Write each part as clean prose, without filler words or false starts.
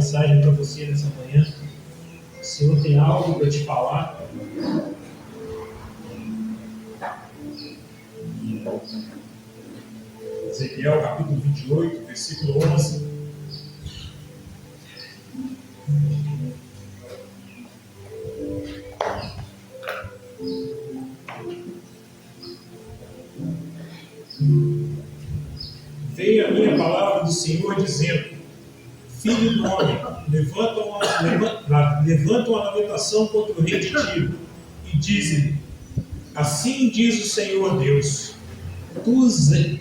mensagem para você nessa manhã. O Senhor tem algo para te falar. Ezequiel capítulo 28, versículo 11. Veio a minha palavra do Senhor dizendo: Filho do homem, levanta uma lamentação contra o rei de Tiro e diz-lhe: Assim diz o Senhor Deus,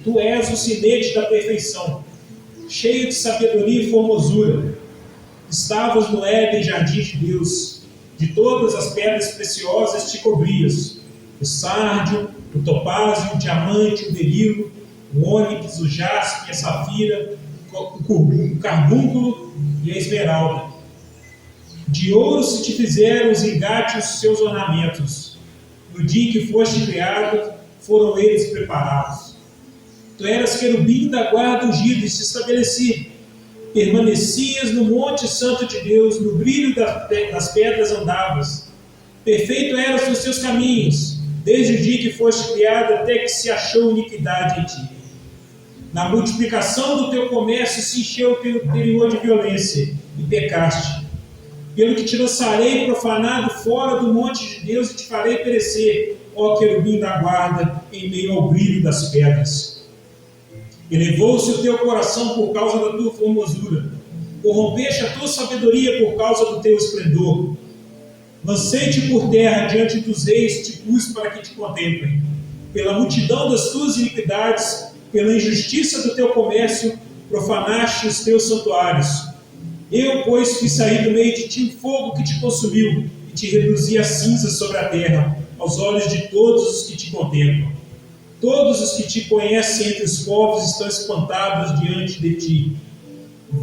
tu és o sinete da perfeição, cheio de sabedoria e formosura. Estavas no Éden, jardim de Deus, de todas as pedras preciosas te cobrias: o sárdio, o topázio, o diamante, o berilo, o ônix, o jaspe, a safira, o carbúnculo e a esmeralda. De ouro se te fizeram os engates os seus ornamentos. No dia em que foste criado, foram eles preparados. Tu eras querubim da guarda ungido e se estabeleci. Permanecias no monte santo de Deus, no brilho das pedras andavas. Perfeito eras nos teus caminhos, desde o dia que foste criado até que se achou iniquidade em ti. Na multiplicação do teu comércio se encheu o teu interior de violência, e pecaste. Pelo que te lançarei profanado fora do monte de Deus e te farei perecer, ó querubim da guarda, em meio ao brilho das pedras. Elevou-se o teu coração por causa da tua formosura, corrompeste a tua sabedoria por causa do teu esplendor. Lancei-te por terra diante dos reis, te pus para que te contemplem. Pela multidão das tuas iniquidades, pela injustiça do teu comércio, profanaste os teus santuários. Eu, pois, fiz sair do meio de ti um fogo que te consumiu e te reduzi a cinzas sobre a terra, aos olhos de todos os que te contemplam. Todos os que te conhecem entre os povos estão espantados diante de ti.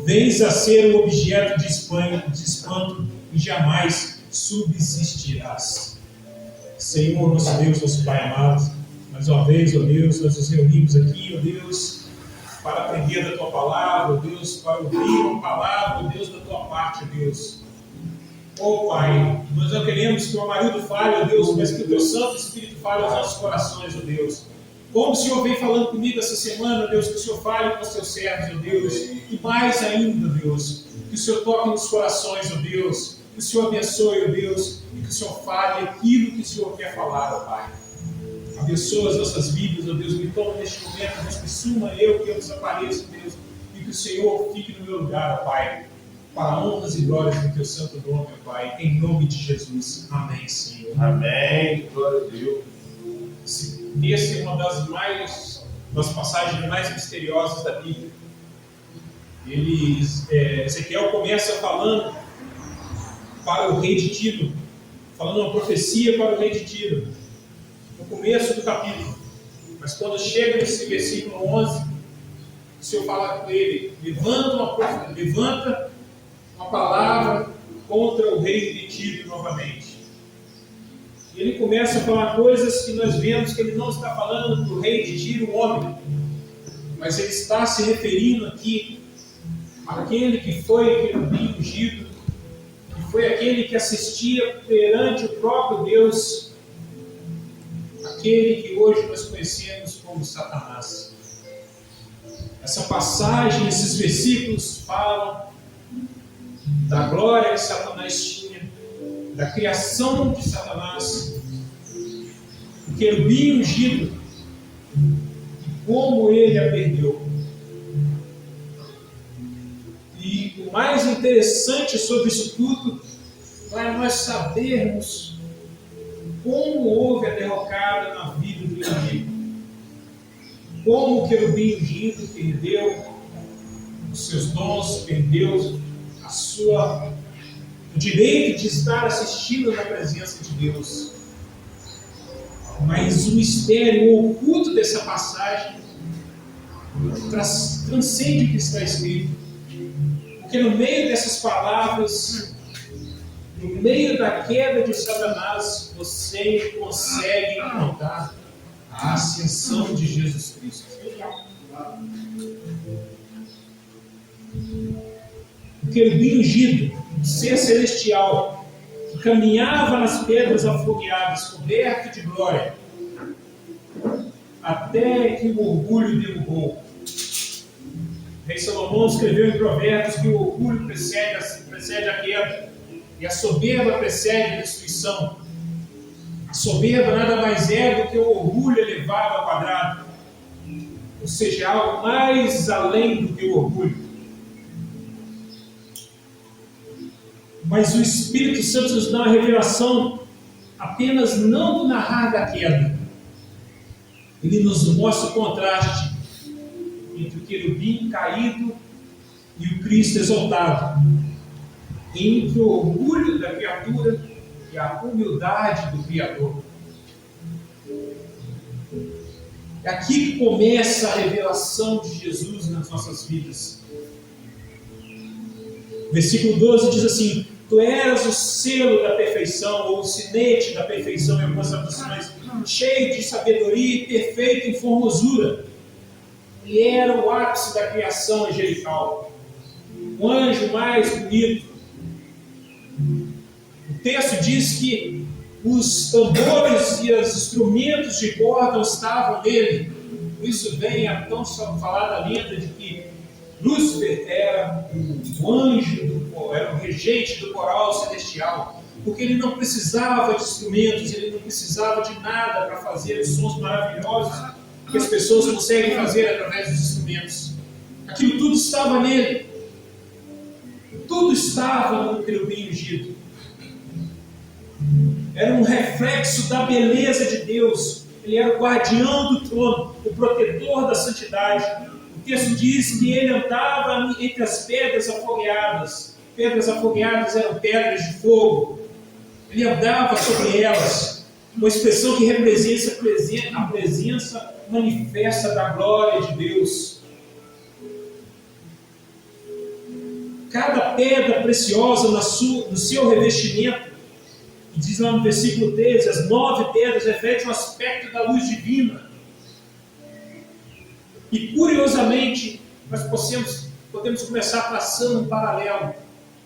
Vens a ser um objeto de espanto e jamais subsistirás. Senhor, nosso Deus, nosso Pai amado, mais uma vez, ó Deus, nós nos reunimos aqui, ó Deus, para aprender da Tua palavra, ó Deus, para ouvir uma palavra, ó Deus, da Tua parte, ó Deus. Ó Pai, nós não queremos que o marido fale, ó Deus, mas que o Teu Santo Espírito fale aos nossos corações, ó Deus. Como o Senhor vem falando comigo essa semana, ó Deus, que o Senhor fale com os Teus servos, ó Deus, e mais ainda, ó Deus, que o Senhor toque nos corações, ó Deus, que o Senhor abençoe, ó Deus, e que o Senhor fale aquilo que o Senhor quer falar, ó Pai. Abençoa as nossas vidas, ó Deus, me toma neste momento, Deus, que suma eu, que eu desapareça, Deus, e que o Senhor fique no meu lugar, ó Pai, para honras e glórias do Teu santo nome, ó Pai, em nome de Jesus. Amém, Senhor. Amém. Glória a Deus. Essa é uma das passagens mais misteriosas da Bíblia. Ezequiel começa falando para o rei de Tiro, falando uma profecia para o rei de Tiro, no começo do capítulo. Mas quando chega nesse versículo 11, o Senhor fala com ele: levanta uma palavra contra o rei de Tiro novamente. E ele começa a falar coisas que nós vemos que ele não está falando para o rei de Tiro, o homem, mas ele está se referindo aqui àquele que foi querubim ungido, que foi aquele que assistia perante o próprio Deus, aquele que hoje nós conhecemos como Satanás. Essa passagem, esses versículos falam da glória que Satanás tinha, da criação de Satanás, o querubim ungido, e como ele a perdeu. E o mais interessante sobre isso tudo é nós sabermos como houve a derrocada na vida do inimigo. Como o querubim ungido perdeu os seus dons, perdeu o direito de estar assistindo na presença de Deus. Mas o mistério, o oculto dessa passagem transcende o que está escrito. Porque no meio dessas palavras, no meio da queda de Satanás, você consegue encontrar a ascensão de Jesus Cristo. o querubim ungido, o ser celestial, que caminhava nas pedras afogueadas, coberto de glória, até que o orgulho derrubou. O rei Salomão escreveu em Provérbios que o orgulho precede a queda, e a soberba precede a destruição. A soberba nada mais é do que o orgulho elevado ao quadrado, ou seja, algo mais além do que o orgulho. Mas o Espírito Santo nos dá uma revelação apenas não do narrar da queda. Ele nos mostra o contraste entre o querubim caído e o Cristo exaltado, entre o orgulho da criatura e a humildade do Criador. É aqui que começa a revelação de Jesus nas nossas vidas. Versículo 12 diz assim: Tu eras o selo da perfeição, ou o sinete da perfeição em algumas traduções, cheio de sabedoria e perfeito em formosura. Ele era o ápice da criação angelical, o anjo mais bonito. O texto diz que os tambores e os instrumentos de corda estavam nele. Por isso vem a tão falada lenda de que Lúcifer era o anjo, era o regente do coral celestial, porque ele não precisava de instrumentos, ele não precisava de nada para fazer os sons maravilhosos que as pessoas conseguem fazer através dos instrumentos. Aquilo tudo estava nele. Tudo estava no querubim ungido. Era um reflexo da beleza de Deus. Ele era o guardião do trono, o protetor da santidade. O texto diz que ele andava entre as pedras afogueadas. Pedras afogueadas eram pedras de fogo. Ele andava sobre elas. Uma expressão que representa a presença manifesta da glória de Deus. Cada pedra preciosa no seu revestimento, e diz lá no versículo 13, as 9 pedras refletem o aspecto da luz divina. E curiosamente, nós podemos começar traçando um paralelo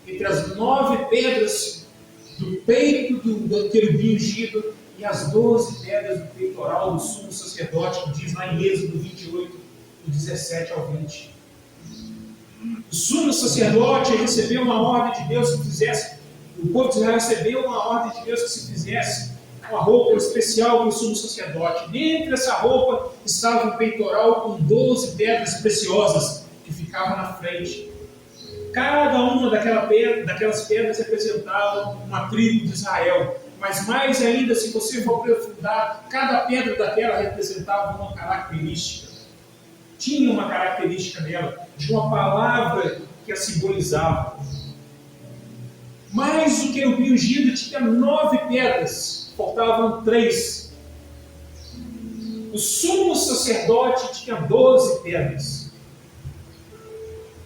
entre as 9 pedras do peito do querubim ungido e as 12 pedras do peitoral do sumo sacerdote, que diz lá em Êxodo 28, do 17 ao 20. O sumo sacerdote recebeu uma ordem de Deus que fizesse, o povo de Israel recebeu uma ordem de Deus que se fizesse uma roupa especial para o sumo sacerdote. Dentro dessa roupa estava um peitoral com 12 pedras preciosas que ficavam na frente. Cada uma daquelas pedras representava uma tribo de Israel. Mas mais ainda, se você for aprofundar, cada pedra daquela representava uma característica. Tinha uma característica nela, de uma palavra que a simbolizava. Mas o querubim ungido tinha 9 pedras, faltavam 3. O sumo sacerdote tinha 12 pedras.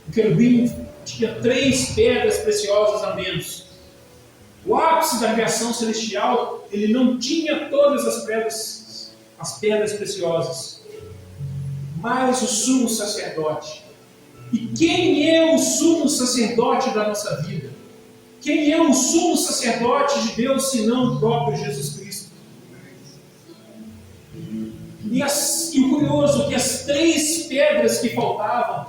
O querubim tinha 3 pedras preciosas a menos. O ápice da criação celestial, ele não tinha todas as pedras preciosas, mas o sumo sacerdote. E quem é o sumo sacerdote da nossa vida? Quem é o sumo sacerdote de Deus, senão o próprio Jesus Cristo? E o curioso é que as 3 pedras que faltavam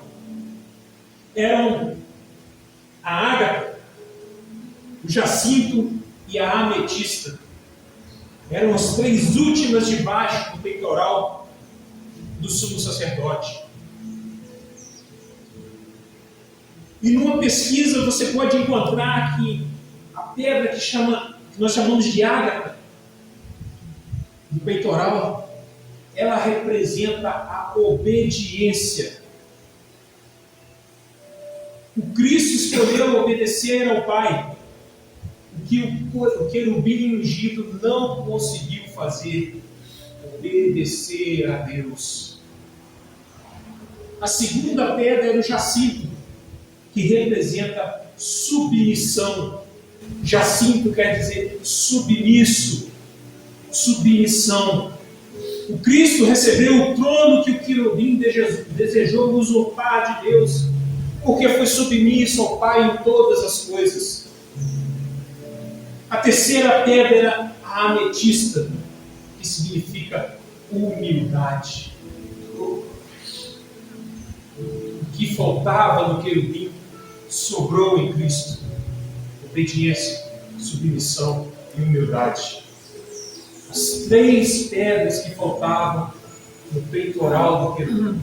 eram a ágata, o jacinto e a ametista. Eram as 3 últimas debaixo do peitoral do sumo sacerdote. E numa pesquisa você pode encontrar que a pedra que nós chamamos de ágata, do peitoral, ela representa a obediência. O Cristo escolheu obedecer ao Pai, o que o querubim ungido não conseguiu fazer, obedecer a Deus. A segunda pedra era o jacinto, que representa submissão. Jacinto quer dizer submisso, submissão. O Cristo recebeu o trono que o querubim desejou usurpar de Deus. porque foi submisso ao Pai em todas as coisas. A terceira pedra era a ametista, que significa humildade. O que faltava no querubim sobrou em Cristo: obediência, submissão e humildade. As três pedras que faltavam no peitoral do querubim,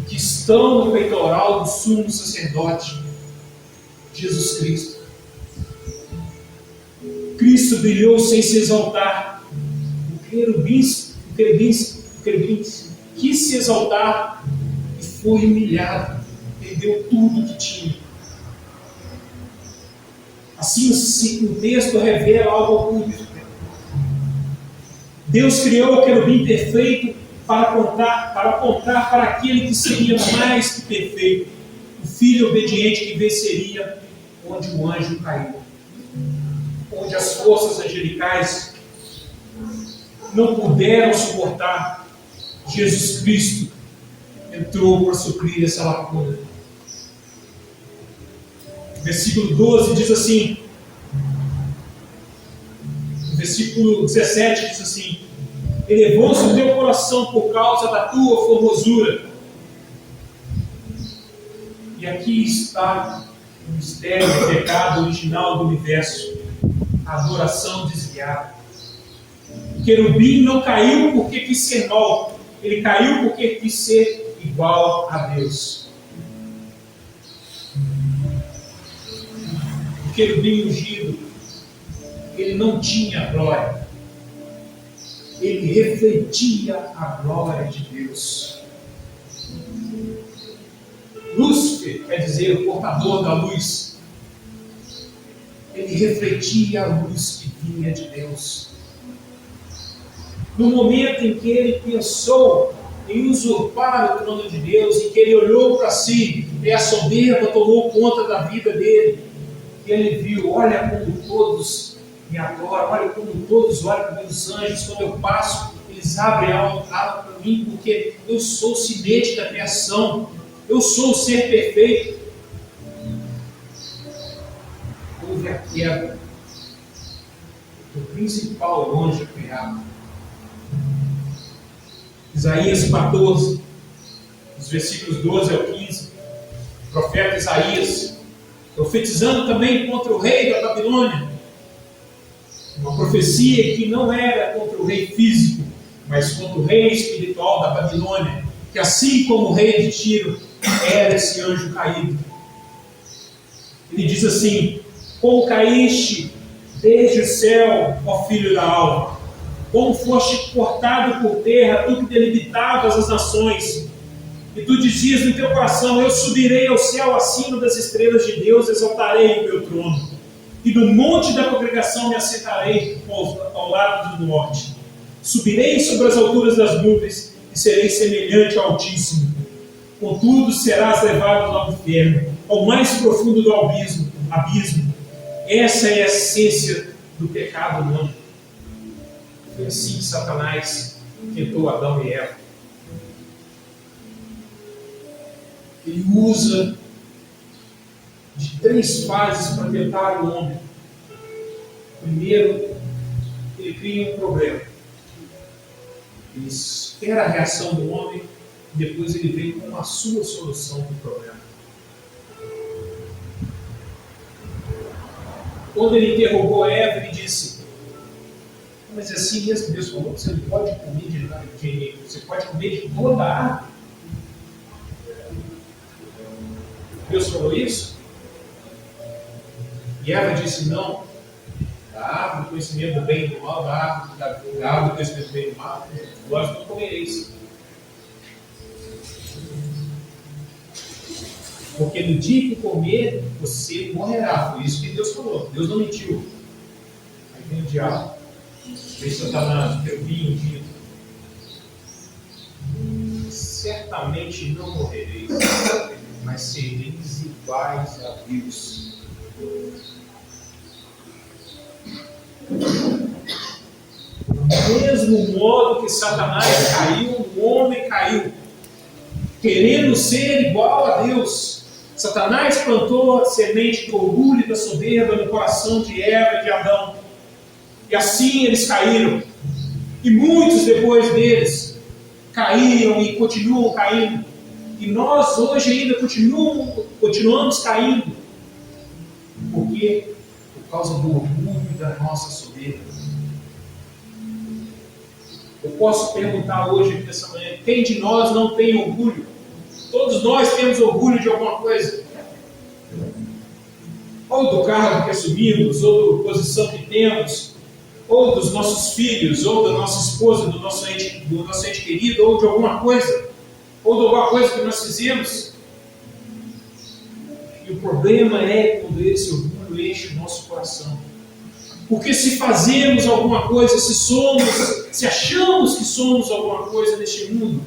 que estão no peitoral do sumo sacerdote, Jesus Cristo. Cristo brilhou sem se exaltar. O querubim quis se exaltar e foi humilhado, perdeu tudo que tinha. Assim o texto revela algo oculto. Deus criou o querubim perfeito para apontar para aquele que seria mais que perfeito, o Filho obediente que venceria onde o anjo caiu, onde as forças angelicais não puderam suportar. Jesus Cristo entrou para suprir essa lacuna. Versículo 12 diz assim, no versículo 17 diz assim: elevou-se o teu coração por causa da tua formosura. E aqui está o mistério do pecado original do universo, a adoração desviada. O querubim não caiu porque quis ser mau, ele caiu porque quis ser igual a Deus. O querubim ungido, ele não tinha glória, ele refletia a glória de Deus. Lúcifer quer dizer o portador da luz. Ele refletia a luz que vinha de Deus. No momento em que ele pensou em usurpar o trono de Deus, em que ele olhou para si e a soberba tomou conta da vida dele, e ele viu: olha como todos me adoram, olha como todos olham para meus anjos, quando eu passo, eles abrem a alma para mim, porque eu sou o semente da criação, eu sou o ser perfeito. Houve a queda do principal anjo criado. Isaías 14, os versículos 12 ao 15, o profeta Isaías, profetizando também contra o rei da Babilônia, uma profecia que não era contra o rei físico, mas contra o rei espiritual da Babilônia, que assim como o rei de Tiro era esse anjo caído. Ele diz assim: como caíste desde o céu, ó filho da alva, como foste cortado por terra, tu que delimitavas as nações, e tu dizias no teu coração: eu subirei ao céu acima das estrelas de Deus, exaltarei o meu trono, e no monte da congregação me assentarei ao lado do norte. Subirei sobre as alturas das nuvens e serei semelhante ao Altíssimo. Contudo serás levado ao inferno, ao mais profundo do abismo. Essa é a essência do pecado humano. Foi assim que Satanás tentou Adão e Eva. Ele usa de três fases para tentar o homem. Primeiro, ele cria um problema. Ele espera a reação do homem e depois ele vem com a sua solução do problema. Quando ele interrogou a Eva, ele disse: mas assim mesmo Deus falou, você não pode comer você pode comer de toda a árvore. Deus falou isso? E Eva disse: não, da árvore do conhecimento do bem e do mal, da árvore do conhecimento do bem e do mal, vós não comereis. Porque no dia que comer, você morrerá. Foi isso que Deus falou. Deus não mentiu. Aí vem o diabo, vem Satanás, teu vinho ungido. Certamente não morrereis, mas sereis iguais a Deus. Do mesmo modo que Satanás caiu, o homem caiu, querendo ser igual a Deus. Satanás plantou a semente do orgulho e da soberba no coração de Eva e de Adão. E assim eles caíram. E muitos depois deles caíram e continuam caindo. E nós hoje ainda continuamos caindo. Por quê? Por causa do orgulho da nossa soberba. Eu posso perguntar hoje, nessa manhã, quem de nós não tem orgulho? Todos nós temos orgulho de alguma coisa. Ou do cargo que assumimos, ou da posição que temos, ou dos nossos filhos, ou da nossa esposa, do nosso ente querido, ou de alguma coisa, ou de alguma coisa que nós fizemos. E o problema é quando esse orgulho enche o nosso coração. Porque se fazemos alguma coisa, se achamos que somos alguma coisa neste mundo,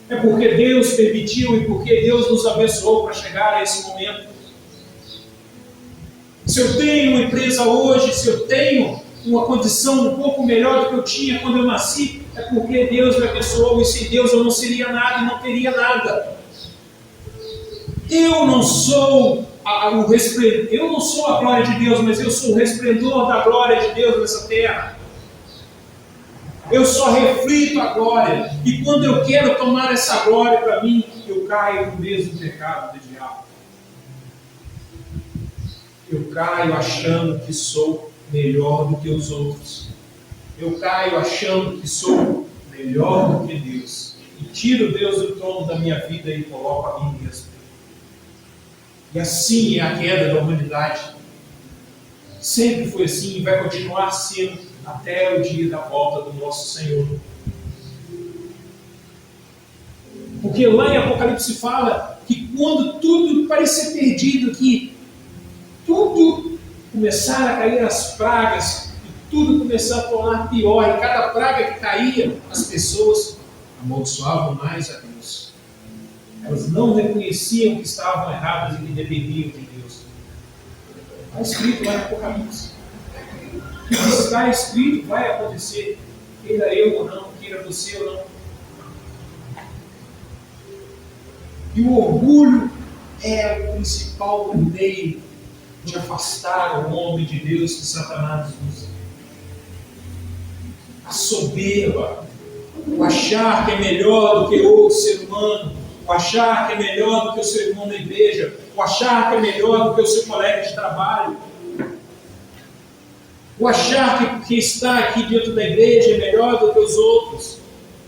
é porque Deus permitiu e porque Deus nos abençoou para chegar a esse momento. Se eu tenho uma empresa hoje, se eu tenho uma condição um pouco melhor do que eu tinha quando eu nasci, é porque Deus me abençoou, e sem Deus eu não seria nada e não teria nada. Eu não sou a glória de Deus, mas eu sou o resplendor da glória de Deus nessa terra. Eu só reflito a glória, e quando eu quero tomar essa glória para mim, eu caio no mesmo pecado do diabo. Eu caio achando que sou melhor do que os outros. Eu caio achando que sou melhor do que Deus. E tiro Deus do trono da minha vida e coloco a mim mesmo. E assim é a queda da humanidade. Sempre foi assim e vai continuar sendo até o dia da volta do nosso Senhor. Porque lá em Apocalipse fala que quando tudo parecer perdido, que tudo começar a cair as pragas, e tudo começar a tornar pior, e cada praga que caía, as pessoas amaldiçoavam mais a Deus. Elas não reconheciam que estavam erradas e que dependiam de Deus. Está escrito lá em Apocalipse. O que está escrito vai acontecer, queira eu ou não, queira você ou não. E o orgulho é o principal meio de afastar o homem de Deus que Satanás usa. A soberba, o achar que é melhor do que outro ser humano, o achar que é melhor do que o seu irmão na igreja, o achar que é melhor do que o seu colega de trabalho, o achar que porque está aqui dentro da igreja é melhor do que os outros,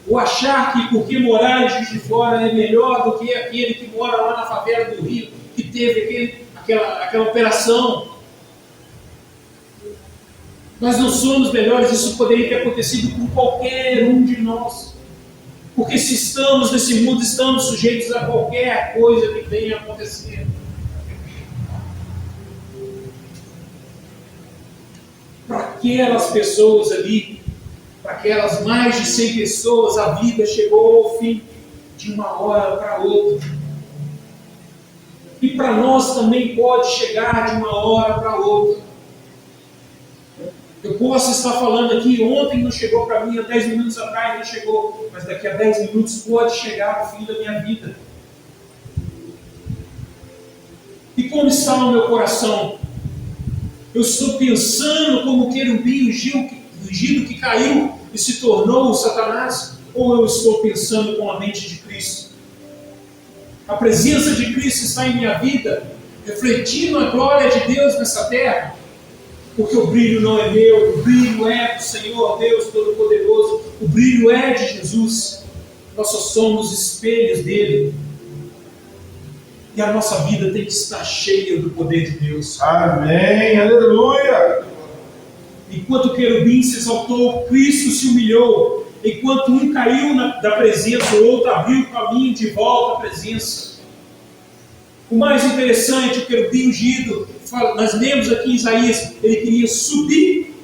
o achar que porque morar em Juiz de Fora é melhor do que aquele que mora lá na favela do Rio, que teve aquela operação. Nós não somos melhores, isso poderia ter acontecido com qualquer um de nós. Porque se estamos nesse mundo, estamos sujeitos a qualquer coisa que venha a acontecer. Para aquelas pessoas ali, para aquelas mais de 100 pessoas, a vida chegou ao fim de uma hora para outra. E para nós também pode chegar de uma hora para outra. Eu posso estar falando aqui, ontem não chegou para mim, há 10 minutos atrás não chegou, mas daqui a 10 minutos pode chegar o fim da minha vida. E como está o meu coração? Eu estou pensando como o querubim ungido que caiu e se tornou o Satanás? Ou eu estou pensando com a mente de Cristo? A presença de Cristo está em minha vida, refletindo a glória de Deus nessa terra? Porque o brilho não é meu, o brilho é do Senhor Deus Todo-Poderoso, o brilho é de Jesus. Nós só somos espelhos dele. E a nossa vida tem que estar cheia do poder de Deus. Amém, aleluia. Enquanto o querubim se exaltou, Cristo se humilhou. Enquanto um caiu da presença, o outro abriu o caminho de volta à presença. O mais interessante, o querubim ungido, nós lemos aqui em Isaías, ele queria subir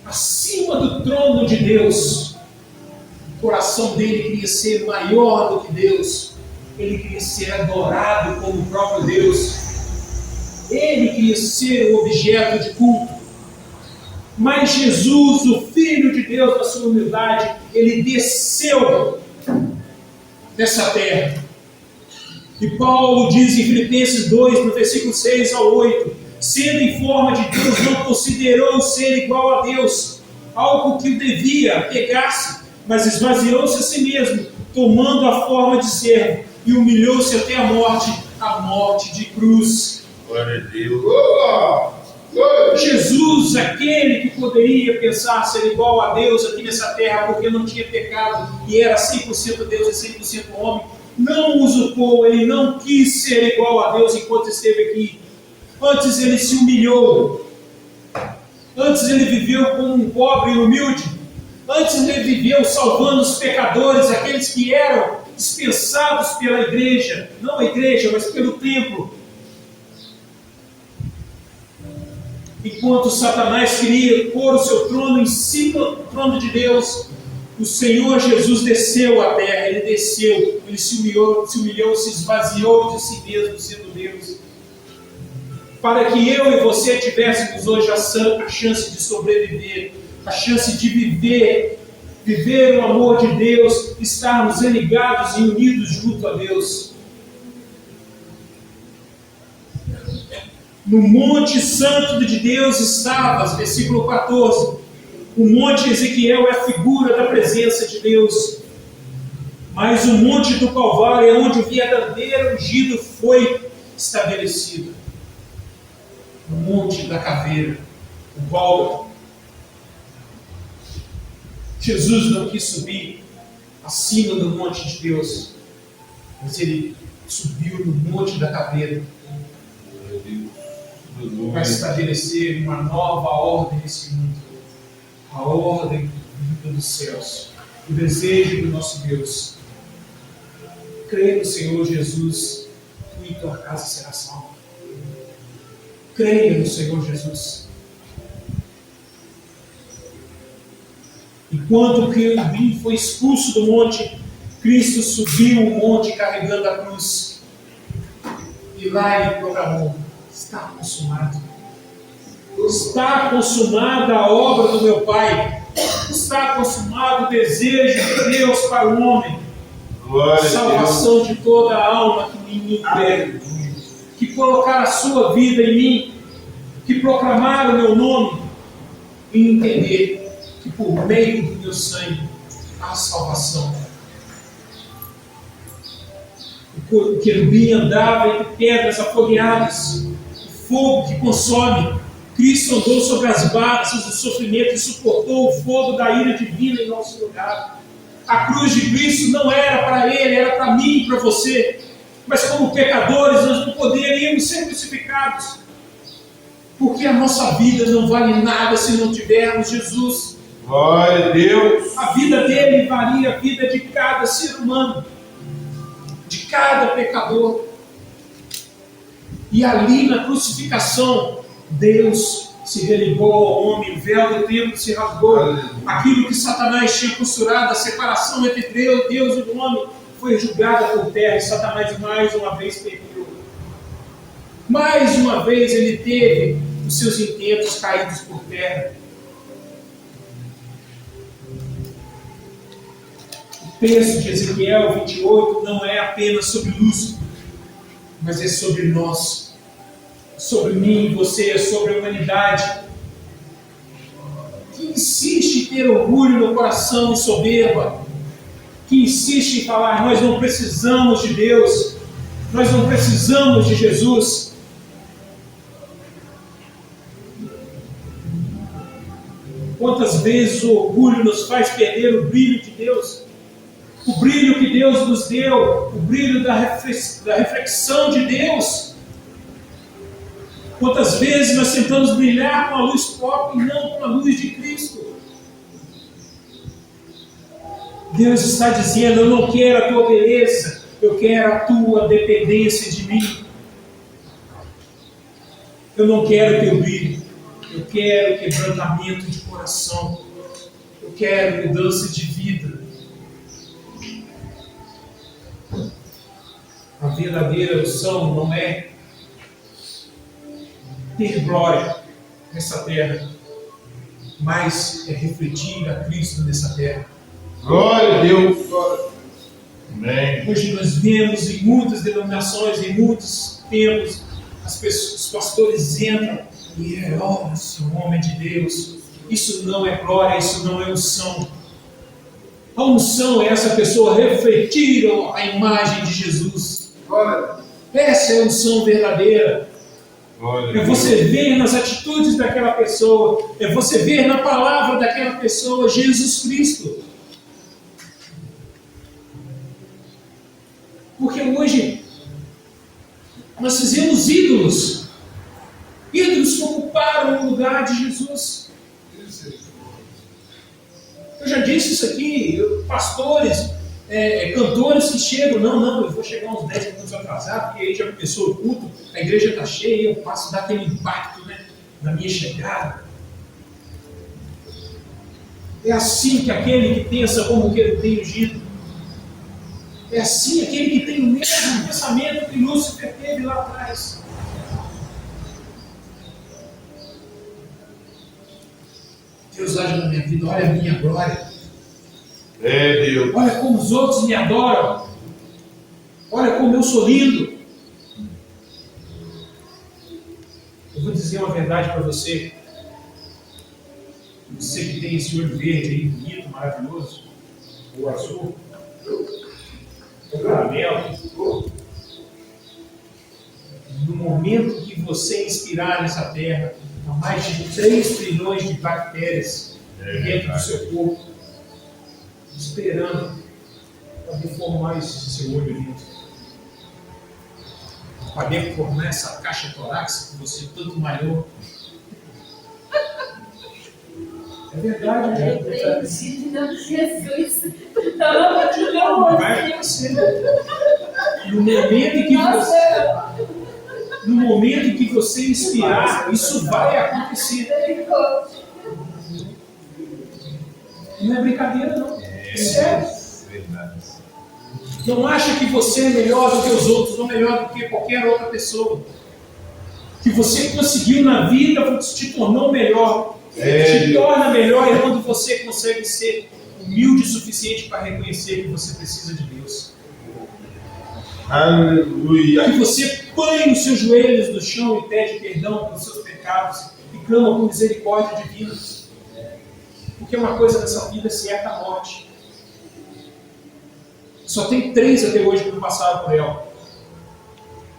acima do trono de Deus. O coração dele queria ser maior do que Deus. Ele queria ser adorado como o próprio Deus. Ele queria ser o objeto de culto. Mas Jesus, o Filho de Deus, na sua humildade, ele desceu dessa terra. E Paulo diz em Filipenses 2, no versículo 6 ao 8, sendo em forma de Deus, não considerou ser igual a Deus, algo que o devia pegar-se, mas esvaziou-se a si mesmo, tomando a forma de servo, e humilhou-se até a morte de cruz. Glória a Deus. Jesus, aquele que poderia pensar ser igual a Deus aqui nessa terra, porque não tinha pecado e era 100% Deus e 100% homem, não usurpou, ele não quis ser igual a Deus enquanto esteve aqui. Antes ele se humilhou, antes ele viveu como um pobre e humilde, antes ele viveu salvando os pecadores, aqueles que eram dispensados pela igreja, não a igreja, mas pelo templo. Enquanto Satanás queria pôr o seu trono em cima do trono de Deus, o Senhor Jesus desceu à terra, ele desceu, ele se humilhou, se esvaziou de si mesmo, sendo Deus, para que eu e você tivéssemos hoje a chance de sobreviver, a chance de viver o amor de Deus, estarmos ligados e unidos junto a Deus. No Monte Santo de Deus estavas, versículo 14. O Monte Ezequiel é a figura da presença de Deus. Mas o Monte do Calvário é onde o verdadeiro ungido foi estabelecido. O Monte da Caveira, o Gólgota. Jesus não quis subir acima do Monte de Deus, mas ele subiu no Monte da Caveira para estabelecer uma nova ordem nesse mundo, a ordem dos céus, o desejo do nosso Deus. Creia no Senhor Jesus, tu e tua casa será salva. Creia no Senhor Jesus. Enquanto o querubim foi expulso do monte, Cristo subiu o monte carregando a cruz. E lá ele proclamou: está consumado. Está consumada a obra do meu Pai. Está consumado o desejo de Deus para o homem. Glória Salvação de toda a alma que em mim crê. Que colocar a sua vida em mim, que proclamar o meu nome e entender que por meio do meu sangue há salvação. O querubim andava entre pedras afogueadas, o fogo que consome. Cristo andou sobre as bases do sofrimento e suportou o fogo da ira divina em nosso lugar. A cruz de Cristo não era para ele, era para mim e para você. Mas como pecadores nós não poderíamos ser crucificados, porque a nossa vida não vale nada se não tivermos Jesus. Glória a Deus. A vida dele valia a vida de cada ser humano, de cada pecador. E ali na crucificação, Deus se religou ao homem, o véu do templo se rasgou. Aquilo que Satanás tinha costurado, a separação entre Deus e o homem, foi julgada por terra, e Satanás mais uma vez perdeu. Mais uma vez ele teve os seus intentos caídos por terra. O texto de Ezequiel 28 não é apenas sobre Lúcifer, mas é sobre nós, sobre mim e você, sobre a humanidade, que insiste em ter orgulho no coração e soberba, que insiste em falar: nós não precisamos de Deus, nós não precisamos de Jesus. Quantas vezes o orgulho nos faz perder o brilho de Deus, o brilho que Deus nos deu, o brilho da reflexão de Deus. Quantas vezes nós tentamos brilhar com a luz própria e não com a luz de Cristo. Deus está dizendo: eu não quero a tua beleza, eu quero a tua dependência de mim. Eu não quero o teu brilho, eu quero quebrantamento de coração, eu quero mudança de vida. A verdadeira unção não é ter glória nessa terra, mas é refletir a Cristo nessa terra. Glória a Deus. Amém. Hoje nós vemos em muitas denominações, em muitos templos, os pastores entram e oh, esse homem de Deus. Isso não é glória, isso não é unção. A unção é essa pessoa refletir a imagem de Jesus. Essa é a unção verdadeira. É você ver nas atitudes daquela pessoa, é você ver na palavra daquela pessoa Jesus Cristo. Porque hoje nós fizemos ídolos que ocuparam o lugar de Jesus. Eu já disse isso aqui, pastores, cantores que chegam, não, eu vou chegar uns 10 minutos atrasado, porque aí já começou o culto, a igreja está cheia, eu passo a dar aquele impacto, né, na minha chegada. É assim que aquele que pensa como que ele tem ungido. É assim aquele que tem o mesmo pensamento que Lúcifer teve lá atrás. Deus age na minha vida, olha a minha glória. Deus. Olha como os outros me adoram. Olha como eu sou lindo. Eu vou dizer uma verdade para você. Você que tem esse olho verde aí, bonito, maravilhoso, ou azul, ou caramelo. No momento que você inspirar nessa terra, há mais de 3 trilhões de bactérias dentro do seu corpo, esperando para deformar esse seu olho lindo. Para deformar essa caixa torácica que você tanto malhou. É verdade, né? Jesus. Vai acontecer. No momento que você inspirar, isso vai acontecer. Não é brincadeira, não. É sério. Não acha que você é melhor do que os outros, ou melhor do que qualquer outra pessoa. Que você conseguiu na vida, te tornou melhor. Te torna melhor é quando você consegue ser humilde o suficiente para reconhecer que você precisa de Deus. Aleluia. Que você põe os seus joelhos no chão e pede perdão pelos seus pecados e clama por misericórdia divina. Porque uma coisa nessa vida é certa, a morte. Só tem 3 até hoje que não passaram por ela.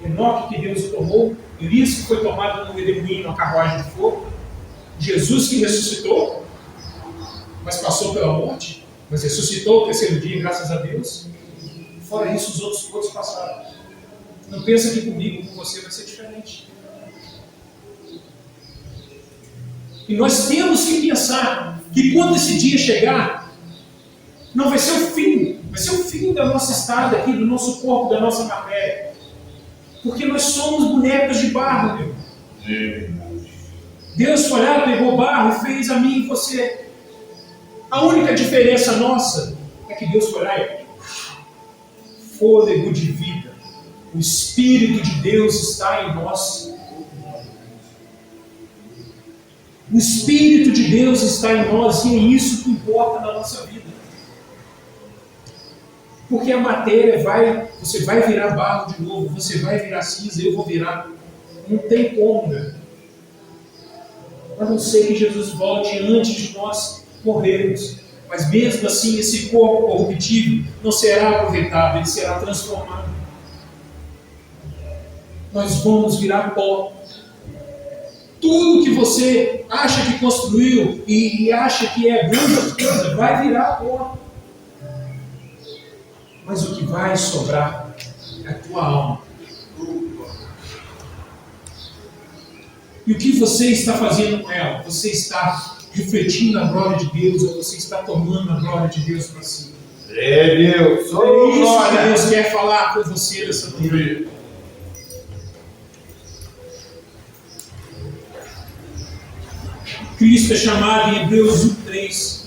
Enoque, que Deus o tomou, Elias, que foi tomado no redemoinho, numa carruagem de fogo, Jesus, que ressuscitou, mas passou pela morte, mas ressuscitou o 3º dia, graças a Deus. Fora isso, os outros todos passaram. Não pensa que comigo, com você vai ser diferente. E nós temos que pensar que quando esse dia chegar, não vai ser o fim, vai ser o fim da nossa estada aqui, do nosso corpo, da nossa matéria. Porque nós somos bonecos de barro, meu. Deus foi lá, pegou barro e fez a mim e você. A única diferença nossa é que Deus foi lá e fôlego de vida. O Espírito de Deus está em nós. O Espírito de Deus está em nós e é isso que importa na nossa vida. Porque a matéria você vai virar barro de novo, você vai virar cinza, eu vou virar. Não tem como, né? A não ser que Jesus volte antes de nós morrermos. Mas mesmo assim, esse corpo corruptível não será aproveitado, ele será transformado. Nós vamos virar pó. Tudo que você acha que construiu e acha que é grande coisa, vai virar pó. Mas o que vai sobrar é a tua alma. E o que você está fazendo com ela? Você está refletindo a glória de Deus ou você está tomando a glória de Deus para si? Deus. É isso que Deus quer falar com você nessa noite. Cristo é chamado em Hebreus 1:3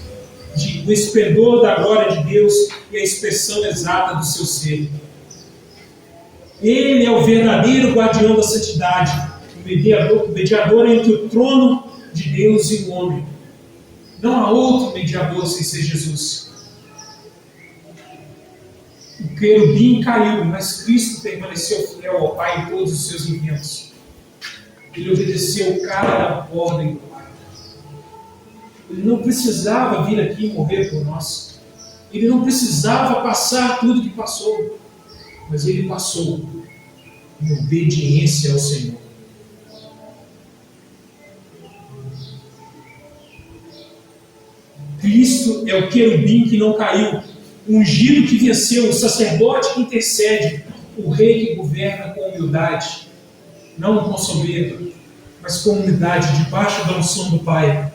de o esplendor da glória de Deus e a expressão exata do seu ser. Ele é o verdadeiro guardião da santidade, o mediador entre o trono de Deus e o homem. Não há outro mediador sem ser Jesus. O querubim caiu, mas Cristo permaneceu fiel ao Pai em todos os seus inventos. Ele obedeceu cada ordem do Pai. Ele não precisava vir aqui e morrer por nós. Ele não precisava passar tudo que passou. Mas ele passou em obediência ao Senhor. Cristo é o querubim que não caiu, o ungido que venceu, o sacerdote que intercede, o rei que governa com humildade, não com soberba, mas com humildade, debaixo da unção do Pai.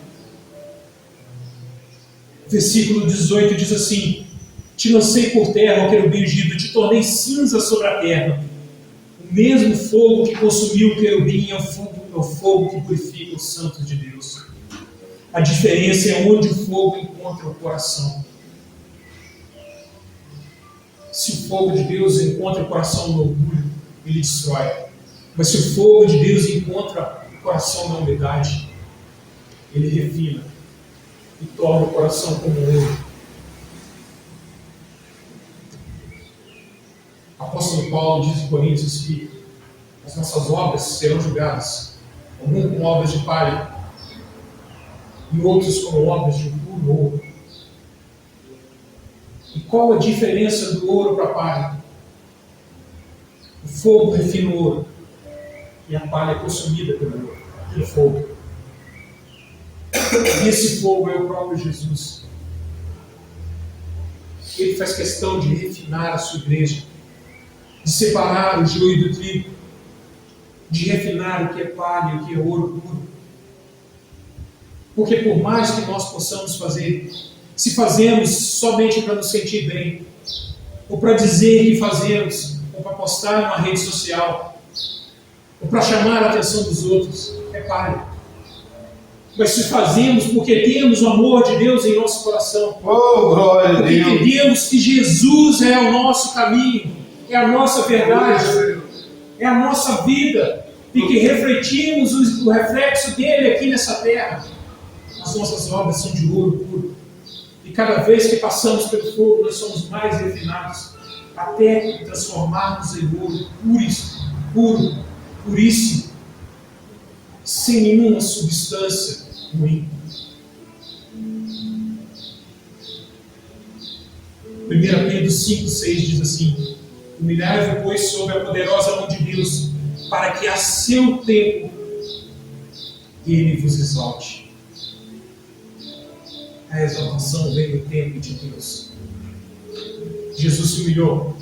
Versículo 18 diz assim: te lancei por terra, ó querubim ungido, te tornei cinza sobre a terra. O mesmo fogo que consumiu o querubim é o fogo que purifica os santos de Deus. A diferença é onde o fogo encontra o coração. Se o fogo de Deus encontra o coração no orgulho, ele destrói. Mas se o fogo de Deus encontra o coração na humildade, ele refina e torna o coração como ouro. O apóstolo Paulo diz em Coríntios que as nossas obras serão julgadas, alguns com obras de palha e outros com obras de puro ouro. E qual a diferença do ouro para a palha? O fogo refina o ouro e a palha é consumida pelo fogo. E esse fogo é o próprio Jesus. Ele faz questão de refinar a sua igreja, de separar o joio do trigo, de refinar o que é palha e o que é ouro puro. Porque por mais que nós possamos fazer, se fazemos somente para nos sentir bem, ou para dizer que fazemos, ou para postar numa rede social, ou para chamar a atenção dos outros, é palha. Mas se fazemos porque temos o amor de Deus em nosso coração, glória a porque Deus. entendemos que Jesus é o nosso caminho, é a nossa verdade, é a nossa vida, e que refletimos o reflexo dele aqui nessa terra, as nossas obras são de ouro puro. E cada vez que passamos pelo fogo, nós somos mais refinados, até transformarmos em ouro puro, puríssimo, sem nenhuma substância ruim. 1 Pedro 5,6 diz assim: humilhai-vos, pois, sob a poderosa mão de Deus, para que a seu tempo ele vos exalte. A exaltação vem do tempo de Deus. Jesus se humilhou,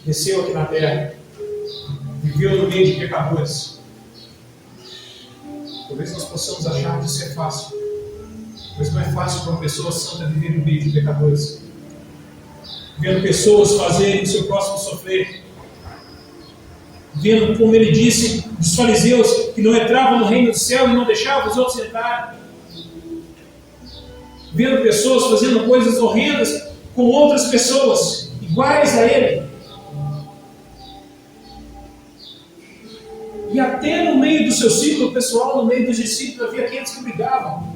desceu aqui na terra, viveu no meio de pecadores. Talvez nós possamos achar que isso é fácil, mas não é fácil para uma pessoa santa viver no meio de pecadores, vendo pessoas fazerem o seu próximo sofrer, vendo, como ele disse dos fariseus, que não entravam no reino do céu e não deixavam os outros entrarem, vendo pessoas fazendo coisas horrendas com outras pessoas iguais a ele. E até no meio do seu círculo pessoal, no meio dos discípulos, havia aqueles que brigavam.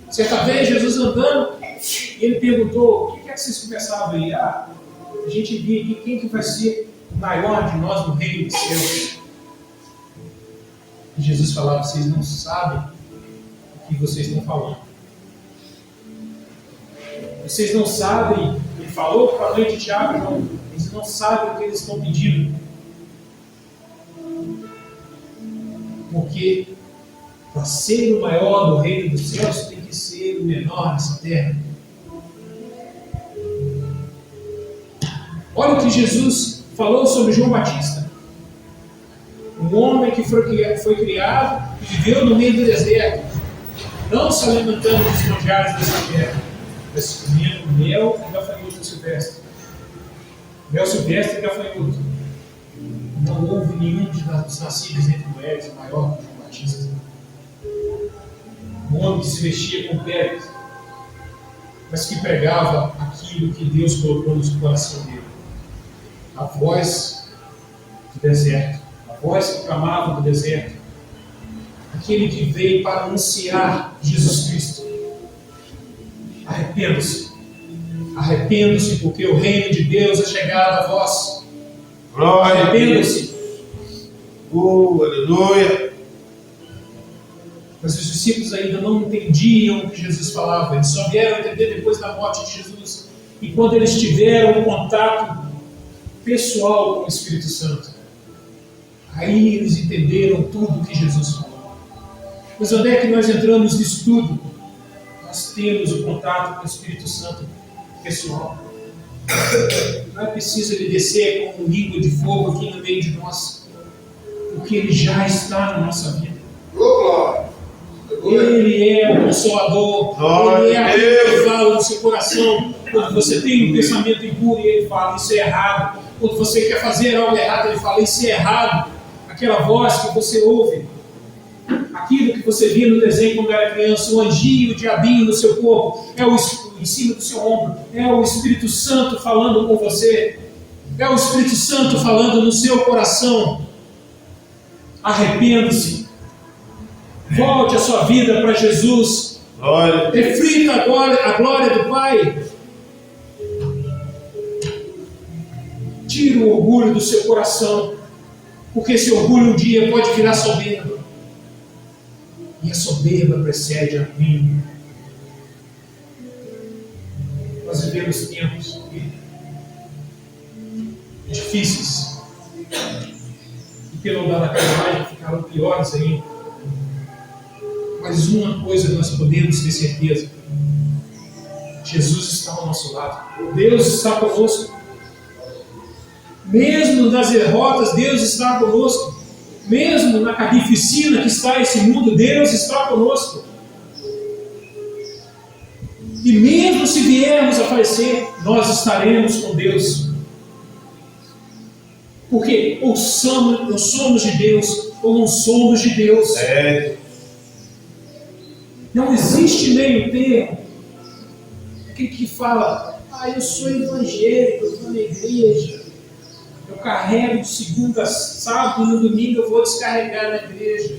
Certa vez, Jesus andando, e ele perguntou: o que é que vocês conversavam aí? A gente via aqui quem que vai ser o maior de nós no reino dos céus. E Jesus falava: vocês não sabem o que vocês estão falando. Vocês não sabem, ele falou para a mãe de Tiago, não, eles não sabem o que eles estão pedindo. Porque para ser o maior do reino dos céus, tem que ser o menor nessa terra. Olha o que Jesus falou sobre João Batista. Um homem que foi criado e viveu no meio do deserto, não se alimentando dos manjares dessa terra, mas comendo mel e gafanhoto silvestre. Mel silvestre e gafanhoto. Não houve nenhum dos nascidos entre mulheres maior que João Batista. Um homem que se vestia com peles, mas que pregava aquilo que Deus colocou no coração dele. A voz do deserto, a voz que clamava do deserto, aquele que veio para anunciar Jesus Cristo. Arrependa-se, Arrependam-se, porque o reino de Deus é chegado a vós. Glória a Deus. Arrependam-se. Aleluia. Mas os discípulos ainda não entendiam o que Jesus falava. Eles só vieram entender depois da morte de Jesus. E quando eles tiveram um contato pessoal com o Espírito Santo, aí eles entenderam tudo o que Jesus falou. Mas onde é que nós entramos nisso tudo? Nós temos o contato com o Espírito Santo pessoal. Não é preciso ele descer com um língua de fogo aqui no meio de nós, porque ele já está na nossa vida. Ele é o Consolador. Ele é aquele que fala no seu coração. Quando você tem um pensamento impuro, ele fala, isso é errado. Quando você quer fazer algo errado, ele fala, isso é errado. Aquela voz que você ouve, aquilo que você via no desenho quando era criança, o anjinho, o diabinho no seu corpo, em cima do seu ombro, é o Espírito Santo falando com você, é o Espírito Santo falando no seu coração. Arrependa-se, volte a sua vida para Jesus, reflita agora a glória do Pai, tira o orgulho do seu coração, porque esse orgulho um dia pode virar soberba. E a soberba precede a ruína. Nós vivemos tempos difíceis. E pelo andar da carruagem ficaram piores ainda. Mas uma coisa nós podemos ter certeza: Jesus está ao nosso lado. Deus está conosco. Mesmo nas derrotas, Deus está conosco. Mesmo na carnificina que está esse mundo, Deus está conosco. E mesmo se viermos a falecer, nós estaremos com Deus. Porque ou somos de Deus, ou não somos de Deus. Não existe meio termo. Aquele que fala, eu sou evangélico, eu vou na igreja. Eu carrego de segunda a sábado e no domingo eu vou descarregar na igreja.